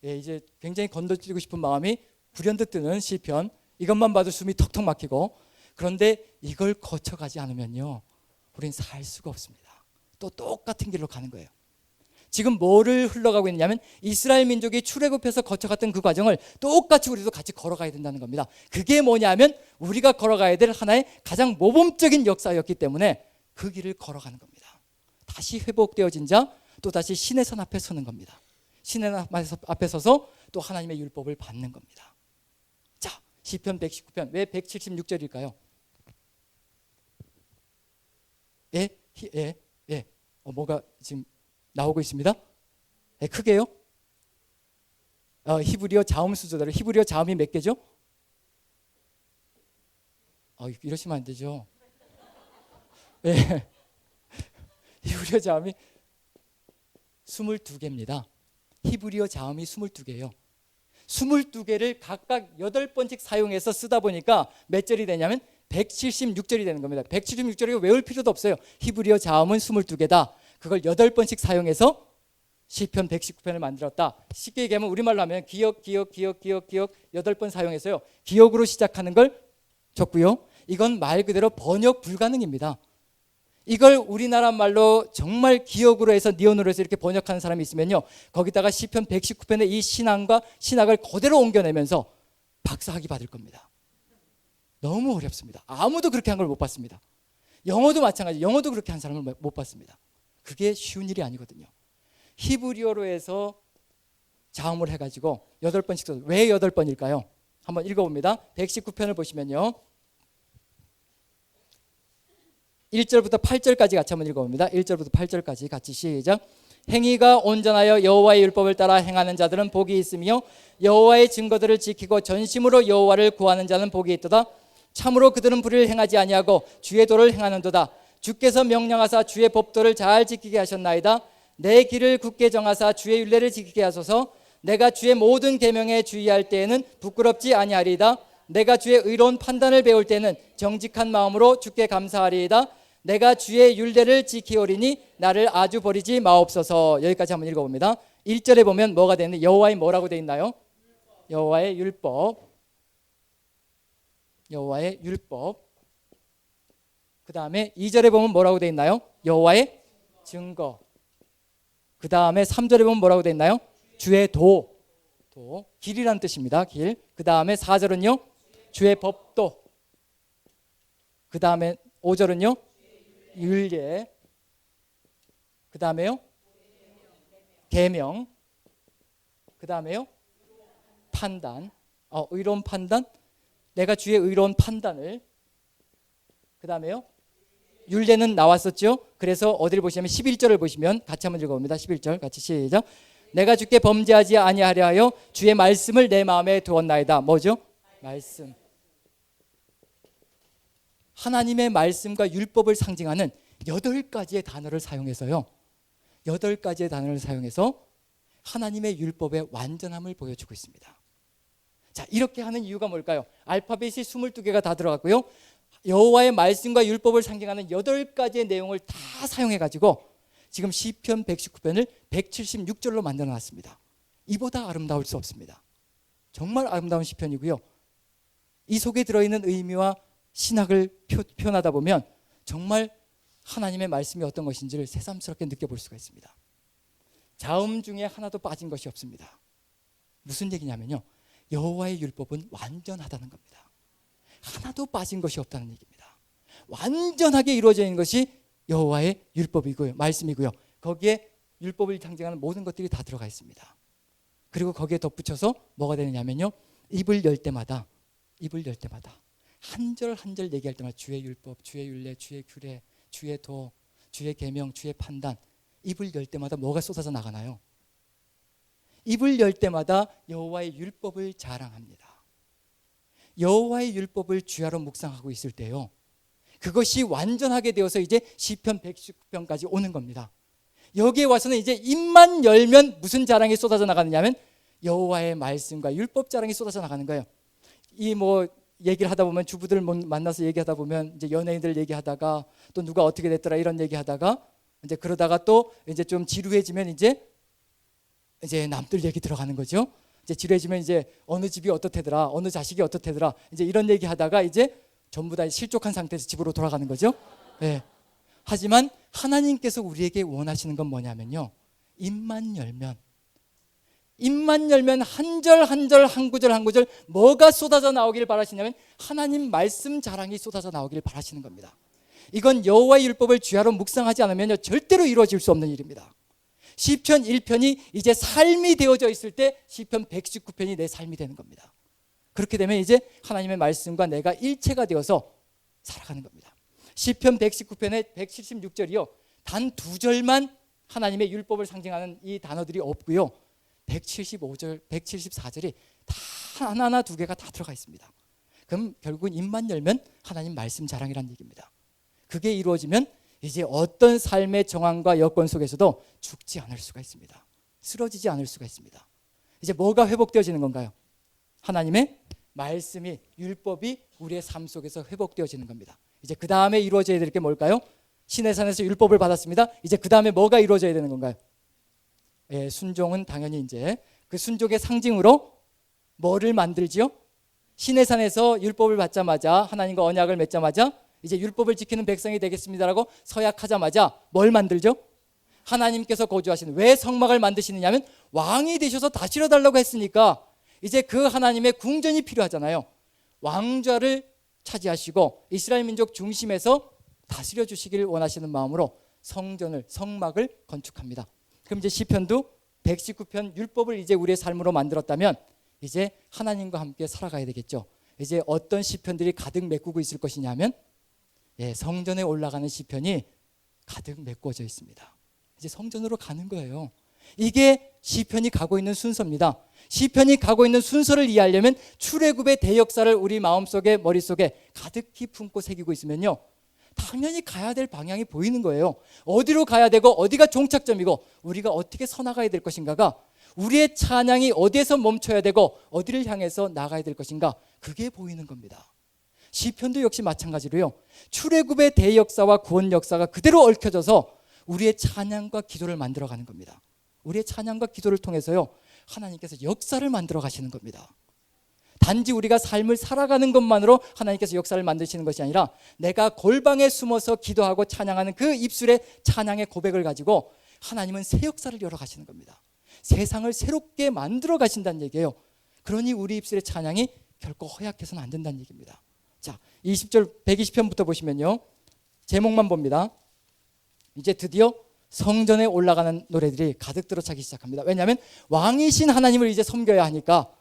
예, 이제 굉장히 건너뛰고 싶은 마음이 불현듯 드는 시편. 이것만 봐도 숨이 턱턱 막히고, 그런데 이걸 거쳐가지 않으면요, 우린 살 수가 없습니다. 또 똑같은 길로 가는 거예요. 지금 뭐를 흘러가고 있냐면 이스라엘 민족이 출애굽해서 거쳐갔던 그 과정을 똑같이 우리도 같이 걸어가야 된다는 겁니다. 그게 뭐냐면 우리가 걸어가야 될 하나의 가장 모범적인 역사였기 때문에 그 길을 걸어가는 겁니다. 다시 회복되어진 자, 또 다시 신의 선 앞에 서는 겁니다. 신의 앞에 서서 또 하나님의 율법을 받는 겁니다. 자, 시편 119편 왜 176절일까요? 예? 예? 예? 뭐가 지금 나오고 있습니다. 예, 크게요. 히브리어 자음 수조대로. 히브리어 자음이 몇 개죠? 이러시면 안 되죠. 예. 히브리어 자음이 22개입니다. 히브리어 자음이 22개예요. 22개를 각각 8번씩 사용해서 쓰다 보니까 몇 절이 되냐면 176절이 되는 겁니다. 176절이 외울 필요도 없어요. 히브리어 자음은 22개다. 그걸 8번씩 사용해서 시편 119편을 만들었다. 쉽게 얘기하면 우리말로 하면 기억 8번 사용해서요, 기억으로 시작하는 걸 줬고요. 이건 말 그대로 번역 불가능입니다. 이걸 우리나라 말로 정말 기억으로 해서 니온으로 해서 이렇게 번역하는 사람이 있으면요, 거기다가 시편 119편의 이 신학을 그대로 옮겨내면서 박사학위 받을 겁니다. 너무 어렵습니다. 아무도 그렇게 한 걸 못 봤습니다. 영어도 마찬가지. 영어도 그렇게 한 사람을 못 봤습니다. 그게 쉬운 일이 아니거든요. 히브리어로 해서 자음을 해가지고 8번씩 써서 왜 8번일까요? 한번 읽어봅니다. 119편을 보시면요, 1절부터 8절까지 같이 한번 읽어봅니다. 1절부터 8절까지 같이 시작. 행위가 온전하여 여호와의 율법을 따라 행하는 자들은 복이 있으며 여호와의 증거들을 지키고 전심으로 여호와를 구하는 자는 복이 있도다. 참으로 그들은 불의를 행하지 아니하고 주의 도를 행하는도다. 주께서 명령하사 주의 법도를 잘 지키게 하셨나이다. 내 길을 굳게 정하사 주의 율례를 지키게 하소서. 내가 주의 모든 계명에 주의할 때에는 부끄럽지 아니하리이다. 내가 주의 의로운 판단을 배울 때는 정직한 마음으로 주께 감사하리이다. 내가 주의 율례를 지키오리니 나를 아주 버리지 마옵소서. 여기까지 한번 읽어봅니다. 1절에 보면 뭐가 되는데, 여호와의 뭐라고 되어 있나요? 여호와의 율법. 여호와의 율법. 그 다음에 2절에 보면 뭐라고 되어 있나요? 여호와의 증거. 그 다음에 3절에 보면 뭐라고 되어 있나요? 주의 도. 길이라는 뜻입니다. 길. 그 다음에 4절은요, 주의 법도. 그 다음에 5절은요, 율례. 그 다음에요, 계명. 그 다음에요, 판단. 의로운 판단. 내가 주의 의로운 판단을. 그 다음에요, 율례는 나왔었죠. 그래서 어디를 보시냐면 11절을 보시면 같이 한번 읽어봅니다. 11절 같이 시작. 내가 주께 범죄하지 아니하려 하여 주의 말씀을 내 마음에 두었나이다. 뭐죠? 말씀. 하나님의 말씀과 율법을 상징하는 8가지의 단어를 사용해서요, 8가지의 단어를 사용해서 하나님의 율법의 완전함을 보여주고 있습니다. 자, 이렇게 하는 이유가 뭘까요? 알파벳이 22개가 다 들어갔고요, 여호와의 말씀과 율법을 상징하는 8가지의 내용을 다 사용해가지고 지금 시편 119편을 176절로 만들어놨습니다. 이보다 아름다울 수 없습니다. 정말 아름다운 시편이고요, 이 속에 들어있는 의미와 신학을 표현하다 보면 정말 하나님의 말씀이 어떤 것인지를 새삼스럽게 느껴볼 수가 있습니다. 자음 중에 하나도 빠진 것이 없습니다. 무슨 얘기냐면요, 여호와의 율법은 완전하다는 겁니다. 하나도 빠진 것이 없다는 얘기입니다. 완전하게 이루어져 있는 것이 여호와의 율법이고요, 말씀이고요, 거기에 율법을 상징하는 모든 것들이 다 들어가 있습니다. 그리고 거기에 덧붙여서 뭐가 되느냐면요, 입을 열 때마다 한 절 한 절 얘기할 때마다 주의 율법, 주의 율례, 주의 규례, 주의 도, 주의 계명, 주의 판단. 입을 열 때마다 뭐가 쏟아져 나가나요? 입을 열 때마다 여호와의 율법을 자랑합니다. 여호와의 율법을 주야로 묵상하고 있을 때요, 그것이 완전하게 되어서 이제 시편 119편까지 오는 겁니다. 여기에 와서는 이제 입만 열면 무슨 자랑이 쏟아져 나가느냐면 여호와의 말씀과 율법 자랑이 쏟아져 나가는 거예요. 이 뭐 얘기를 하다 보면 주부들 만나서 얘기하다 보면 이제 연예인들 얘기하다가 또 누가 어떻게 됐더라 이런 얘기하다가 이제 그러다가 또 이제 좀 지루해지면 이제 남들 얘기 들어가는 거죠. 이제 지루해지면 이제 어느 집이 어떻대더라, 어느 자식이 어떻대더라, 이제 이런 얘기하다가 이제 전부 다 실족한 상태에서 집으로 돌아가는 거죠. 예. 하지만 하나님께서 우리에게 원하시는 건 뭐냐면요, 입만 열면 한 절 한 절 한 구절 한 구절 뭐가 쏟아져 나오길 바라시냐면 하나님 말씀 자랑이 쏟아져 나오길 바라시는 겁니다. 이건 여호와의 율법을 주야로 묵상하지 않으면 절대로 이루어질 수 없는 일입니다. 시편 1편이 이제 삶이 되어져 있을 때 시편 119편이 내 삶이 되는 겁니다. 그렇게 되면 이제 하나님의 말씀과 내가 일체가 되어서 살아가는 겁니다. 시편 119편의 176절이요, 단 2절만 하나님의 율법을 상징하는 이 단어들이 없고요, 175절, 174절이 다 하나하나 2개가 다 들어가 있습니다. 그럼 결국은 입만 열면 하나님 말씀 자랑이라는 얘기입니다. 그게 이루어지면 이제 어떤 삶의 정황과 여건 속에서도 죽지 않을 수가 있습니다. 쓰러지지 않을 수가 있습니다. 이제 뭐가 회복되어지는 건가요? 하나님의 말씀이, 율법이 우리의 삶 속에서 회복되어지는 겁니다. 이제 그 다음에 이루어져야 될 게 뭘까요? 시내산에서 율법을 받았습니다. 이제 그 다음에 뭐가 이루어져야 되는 건가요? 예, 순종은 당연히 이제 그 순종의 상징으로 뭐를 만들지요? 시내산에서 율법을 받자마자, 하나님과 언약을 맺자마자 이제 율법을 지키는 백성이 되겠습니다라고 서약하자마자 뭘 만들죠? 하나님께서 거주하시는, 왜 성막을 만드시느냐면 왕이 되셔서 다스려 달라고 했으니까 이제 그 하나님의 궁전이 필요하잖아요. 왕좌를 차지하시고 이스라엘 민족 중심에서 다스려 주시기를 원하시는 마음으로 성전을, 성막을 건축합니다. 그럼 이제 시편도 119편 율법을 이제 우리의 삶으로 만들었다면 이제 하나님과 함께 살아가야 되겠죠. 이제 어떤 시편들이 가득 메꾸고 있을 것이냐면, 예, 성전에 올라가는 시편이 가득 메꿔져 있습니다. 이제 성전으로 가는 거예요. 이게 시편이 가고 있는 순서입니다. 시편이 가고 있는 순서를 이해하려면 출애굽의 대역사를 우리 마음속에, 머릿속에 가득히 품고 새기고 있으면요, 당연히 가야 될 방향이 보이는 거예요. 어디로 가야 되고 어디가 종착점이고 우리가 어떻게 서나가야 될 것인가가, 우리의 찬양이 어디에서 멈춰야 되고 어디를 향해서 나가야 될 것인가, 그게 보이는 겁니다. 시편도 역시 마찬가지로요, 출애굽의 대역사와 구원 역사가 그대로 얽혀져서 우리의 찬양과 기도를 만들어가는 겁니다. 우리의 찬양과 기도를 통해서요, 하나님께서 역사를 만들어 가시는 겁니다. 단지 우리가 삶을 살아가는 것만으로 하나님께서 역사를 만드시는 것이 아니라 내가 골방에 숨어서 기도하고 찬양하는 그 입술의 찬양의 고백을 가지고 하나님은 새 역사를 열어 가시는 겁니다. 세상을 새롭게 만들어 가신다는 얘기예요. 그러니 우리 입술의 찬양이 결코 허약해서는 안 된다는 얘기입니다. 자, 20절 120편부터 보시면요, 제목만 봅니다. 이제 드디어 성전에 올라가는 노래들이 가득 들어차기 시작합니다. 왜냐하면 왕이신 하나님을 이제 섬겨야 하니까,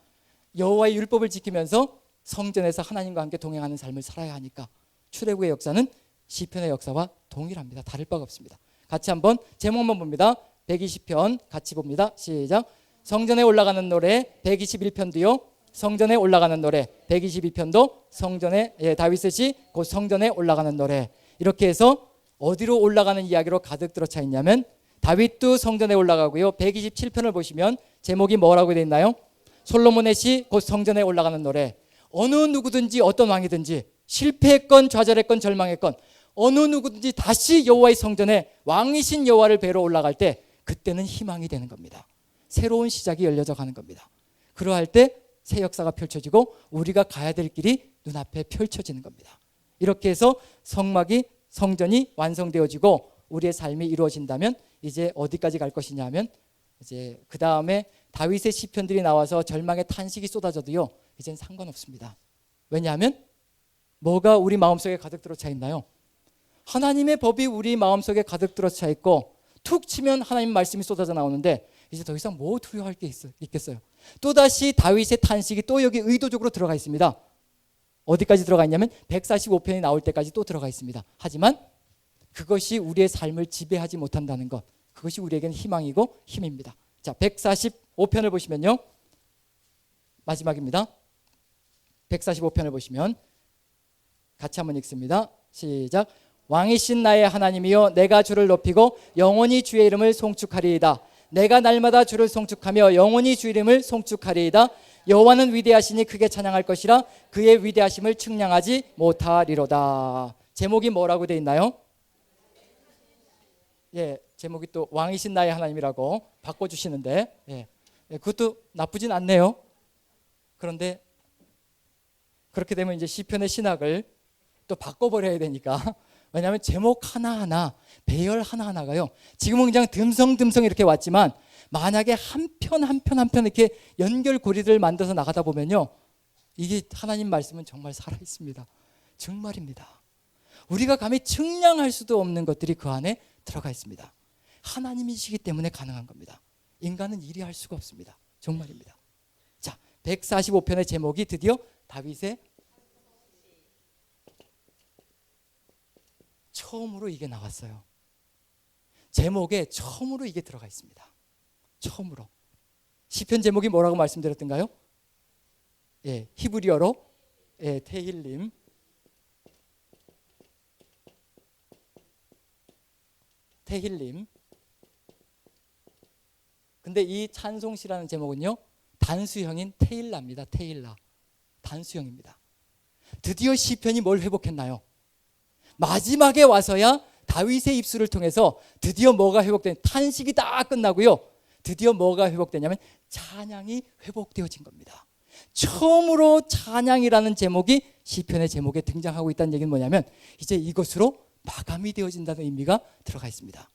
여호와의 율법을 지키면서 성전에서 하나님과 함께 동행하는 삶을 살아야 하니까 출애굽의 역사는 시편의 역사와 동일합니다. 다를 바가 없습니다. 같이 한번 제목만 봅니다. 120편 같이 봅니다. 시작. 성전에 올라가는 노래. 121편도요 성전에 올라가는 노래. 122편도 성전에, 다윗의 시 곧 성전에 올라가는 노래. 이렇게 해서 어디로 올라가는 이야기로 가득 들어차 있냐면 다윗도 성전에 올라가고요, 127편을 보시면 제목이 뭐라고 되어 있나요? 솔로몬의 시 곧 성전에 올라가는 노래. 어느 누구든지 어떤 왕이든지 실패했건 좌절했건 절망했건 어느 누구든지 다시 여호와의 성전에 왕이신 여호와를 뵈러 올라갈 때 그때는 희망이 되는 겁니다. 새로운 시작이 열려져 가는 겁니다. 그러할 때 새 역사가 펼쳐지고 우리가 가야 될 길이 눈앞에 펼쳐지는 겁니다. 이렇게 해서 성전이 완성되어지고 우리의 삶이 이루어진다면 이제 어디까지 갈 것이냐 하면, 이제 그 다음에 다윗의 시편들이 나와서 절망의 탄식이 쏟아져도요, 이젠 상관없습니다. 왜냐하면 뭐가 우리 마음속에 가득 들어차 있나요? 하나님의 법이 우리 마음속에 가득 들어차 있고 툭 치면 하나님 말씀이 쏟아져 나오는데 이제 더 이상 뭐 두려워할 게 있겠어요? 또다시 다윗의 탄식이 또 여기 의도적으로 들어가 있습니다. 어디까지 들어가 있냐면 145편이 나올 때까지 또 들어가 있습니다. 하지만 그것이 우리의 삶을 지배하지 못한다는 것, 그것이 우리에게는 희망이고 힘입니다. 자, 145편을 보시면요, 마지막입니다. 145편을 보시면 같이 한번 읽습니다. 시작. 왕이신 나의 하나님이여, 내가 주를 높이고 영원히 주의 이름을 송축하리이다. 내가 날마다 주를 송축하며 영원히 주 이름을 송축하리이다. 여호와는 위대하시니 크게 찬양할 것이라 그의 위대하심을 측량하지 못하리로다. 제목이 뭐라고 되어 있나요? 예, 제목이 또 왕이신 나의 하나님이라고 바꿔주시는데, 예, 그것도 나쁘진 않네요. 그런데 그렇게 되면 이제 시편의 신학을 또 바꿔버려야 되니까, 왜냐하면 제목 하나하나, 배열 하나하나가요, 지금은 그냥 듬성듬성 이렇게 왔지만 만약에 한 편 이렇게 연결고리를 만들어서 나가다 보면요, 이게 하나님 말씀은 정말 살아있습니다. 정말입니다. 우리가 감히 측량할 수도 없는 것들이 그 안에 들어가 있습니다. 하나님이시기 때문에 가능한 겁니다. 인간은 일이 할 수가 없습니다. 정말입니다. 자, 145편의 제목이 드디어 다윗의 처음으로 이게 나왔어요. 제목에 처음으로 이게 들어가 있습니다. 처음으로. 시편 제목이 뭐라고 말씀드렸던가요? 예, 히브리어로 예, 테힐림. 테힐림. 근데 이 찬송시라는 제목은요, 단수형인 테일라입니다. 테일라. 단수형입니다. 드디어 시편이 뭘 회복했나요? 마지막에 와서야 다윗의 입술을 통해서 드디어 뭐가 회복된, 탄식이 다 끝나고요, 드디어 뭐가 회복되냐면 찬양이 회복되어진 겁니다. 처음으로 찬양이라는 제목이 시편의 제목에 등장하고 있다는 얘기는 뭐냐면 이제 이것으로 마감이 되어진다는 의미가 들어가 있습니다.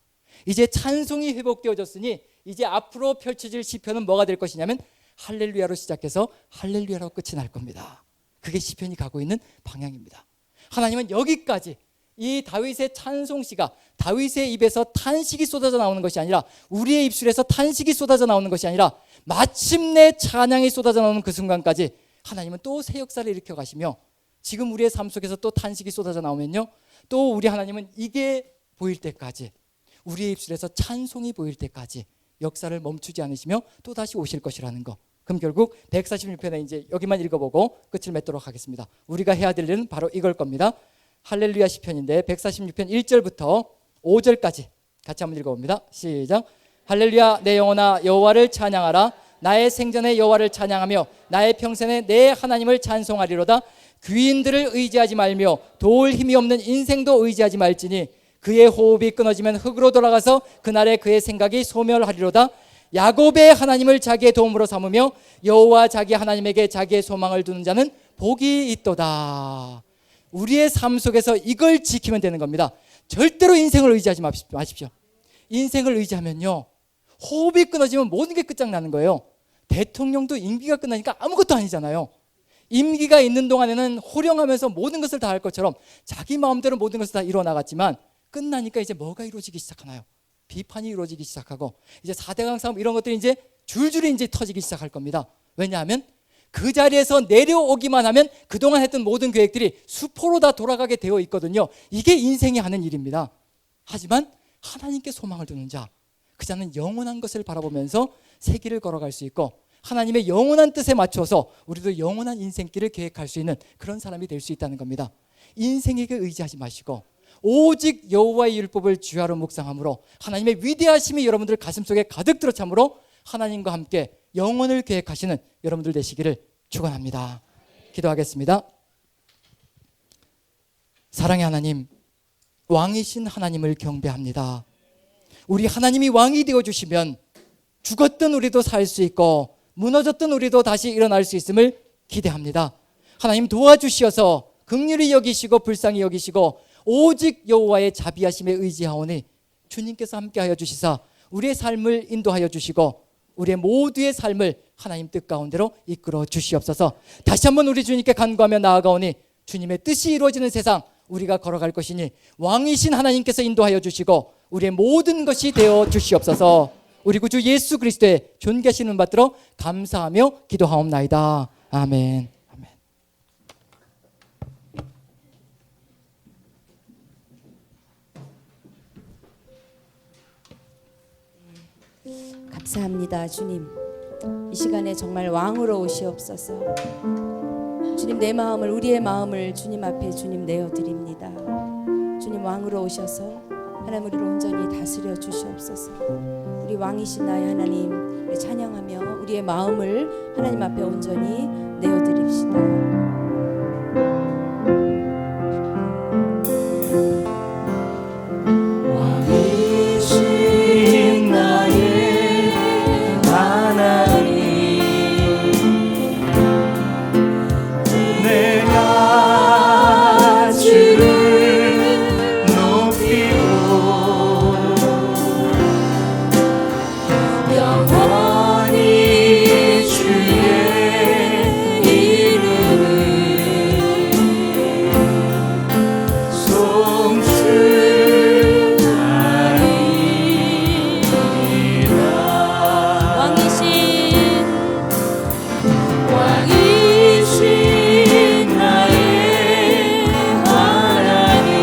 이제 찬송이 회복되어졌으니 이제 앞으로 펼쳐질 시편은 뭐가 될 것이냐면 할렐루야로 시작해서 할렐루야로 끝이 날 겁니다. 그게 시편이 가고 있는 방향입니다. 하나님은 여기까지 이 다윗의 찬송시가 다윗의 입에서 탄식이 쏟아져 나오는 것이 아니라, 우리의 입술에서 탄식이 쏟아져 나오는 것이 아니라 마침내 찬양이 쏟아져 나오는 그 순간까지 하나님은 또 새 역사를 일으켜 가시며, 지금 우리의 삶 속에서 또 탄식이 쏟아져 나오면요, 또 우리 하나님은 이게 보일 때까지, 우리의 입술에서 찬송이 보일 때까지 역사를 멈추지 않으시며 또 다시 오실 것이라는 거. 그럼 결국 146편에 이제 여기만 읽어보고 끝을 맺도록 하겠습니다. 우리가 해야 될 일은 바로 이걸 겁니다. 할렐루야 시편인데 146편 1절부터 5절까지 같이 한번 읽어봅니다. 시작. 할렐루야, 내 영혼아 여호와를 찬양하라. 나의 생전에 여호와를 찬양하며 나의 평생에 내 하나님을 찬송하리로다. 귀인들을 의지하지 말며 도울 힘이 없는 인생도 의지하지 말지니 그의 호흡이 끊어지면 흙으로 돌아가서 그날에 그의 생각이 소멸하리로다. 야곱의 하나님을 자기의 도움으로 삼으며 여호와 자기 하나님에게 자기의 소망을 두는 자는 복이 있도다. 우리의 삶 속에서 이걸 지키면 되는 겁니다. 절대로 인생을 의지하지 마십시오. 인생을 의지하면요, 호흡이 끊어지면 모든 게 끝장나는 거예요. 대통령도 임기가 끝나니까 아무것도 아니잖아요. 임기가 있는 동안에는 호령하면서 모든 것을 다 할 것처럼 자기 마음대로 모든 것을 다 이루어 나갔지만 끝나니까 이제 뭐가 이루어지기 시작하나요? 비판이 이루어지기 시작하고 이제 4대강 싸움 이런 것들이 이제 줄줄이 이제 터지기 시작할 겁니다. 왜냐하면 그 자리에서 내려오기만 하면 그동안 했던 모든 계획들이 수포로 다 돌아가게 되어 있거든요. 이게 인생이 하는 일입니다. 하지만 하나님께 소망을 두는 자, 그 자는 영원한 것을 바라보면서 새 길을 걸어갈 수 있고 하나님의 영원한 뜻에 맞춰서 우리도 영원한 인생길을 계획할 수 있는 그런 사람이 될 수 있다는 겁니다. 인생에게 의지하지 마시고 오직 여호와의 율법을 주야로 묵상함으로 하나님의 위대하심이 여러분들 가슴속에 가득 들어참으로 하나님과 함께 영원을 계획하시는 여러분들 되시기를 축원합니다. 기도하겠습니다. 사랑의 하나님, 왕이신 하나님을 경배합니다. 우리 하나님이 왕이 되어주시면 죽었던 우리도 살 수 있고 무너졌던 우리도 다시 일어날 수 있음을 기대합니다. 하나님 도와주시어서 긍휼히 여기시고 불쌍히 여기시고 오직 여호와의 자비하심에 의지하오니 주님께서 함께하여 주시사 우리의 삶을 인도하여 주시고 우리의 모두의 삶을 하나님 뜻 가운데로 이끌어 주시옵소서. 다시 한번 우리 주님께 간구하며 나아가오니 주님의 뜻이 이루어지는 세상 우리가 걸어갈 것이니 왕이신 하나님께서 인도하여 주시고 우리의 모든 것이 되어 주시옵소서. 우리 구주 예수 그리스도의 존귀하신 은 받들어 감사하며 기도하옵나이다. 아멘. 아멘. 감사합니다. 주님, 이 시간에 정말 왕으로 오시옵소서. 주님, 내 마음을, 우리의 마음을 주님 앞에 주님 내어드립니다. 주님 왕으로 오셔서 하나님 우리를 온전히 다스려 주시옵소서. 우리 왕이신 나의 하나님 우리 찬양하며 우리의 마음을 하나님 앞에 온전히 내어드립시다. 왕이신 나의 하나님 내가 주를 높이고 영원히 주의 이름을 왕이신 나의 하나님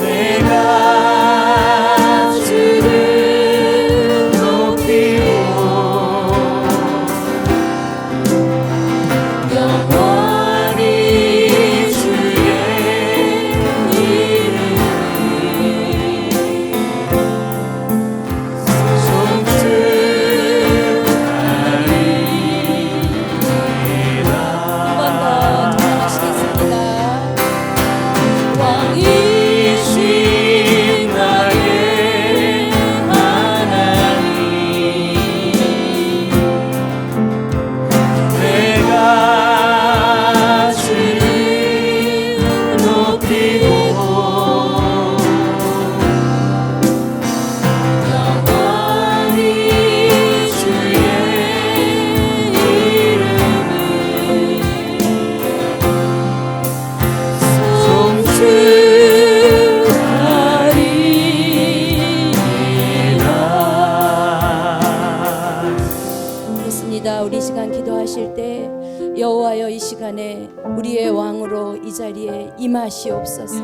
내가 주를 높이고 영원히 주의 왕이신 나의 하나님 내가 주를 높이고 영원히 주의 그렇습니다. 우리 시간 기도하실 때 여호와여 이 시간에 우리의 왕으로 이 자리에 임하시옵소서.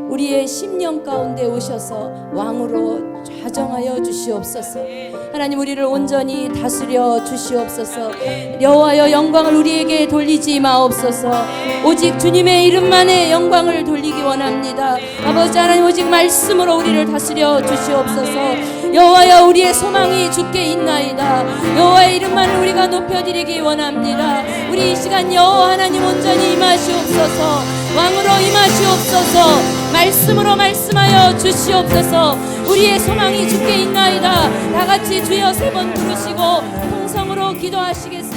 우리의 심령 가운데 오셔서 왕으로 좌정하여 주시옵소서. 하나님 우리를 온전히 다스려 주시옵소서. 여호와여 영광을 우리에게 돌리지 마옵소서. 오직 주님의 이름만의 영광을 돌리기 원합니다. 아버지 하나님 오직 말씀으로 우리를 다스려 주시옵소서. 여호와여 우리의 소망이 주께 있나이다. 여호와의 이름만을 우리가 높여드리기 원합니다. 우리 이 시간 여호와 하나님 온전히 임하시옵소서. 왕으로 임하시옵소서. 말씀으로 말씀하여 주시옵소서. 우리의 소망이 주께 있나이다. 다 같이 주여 세 번 부르시고 통성으로 기도하시겠습니다.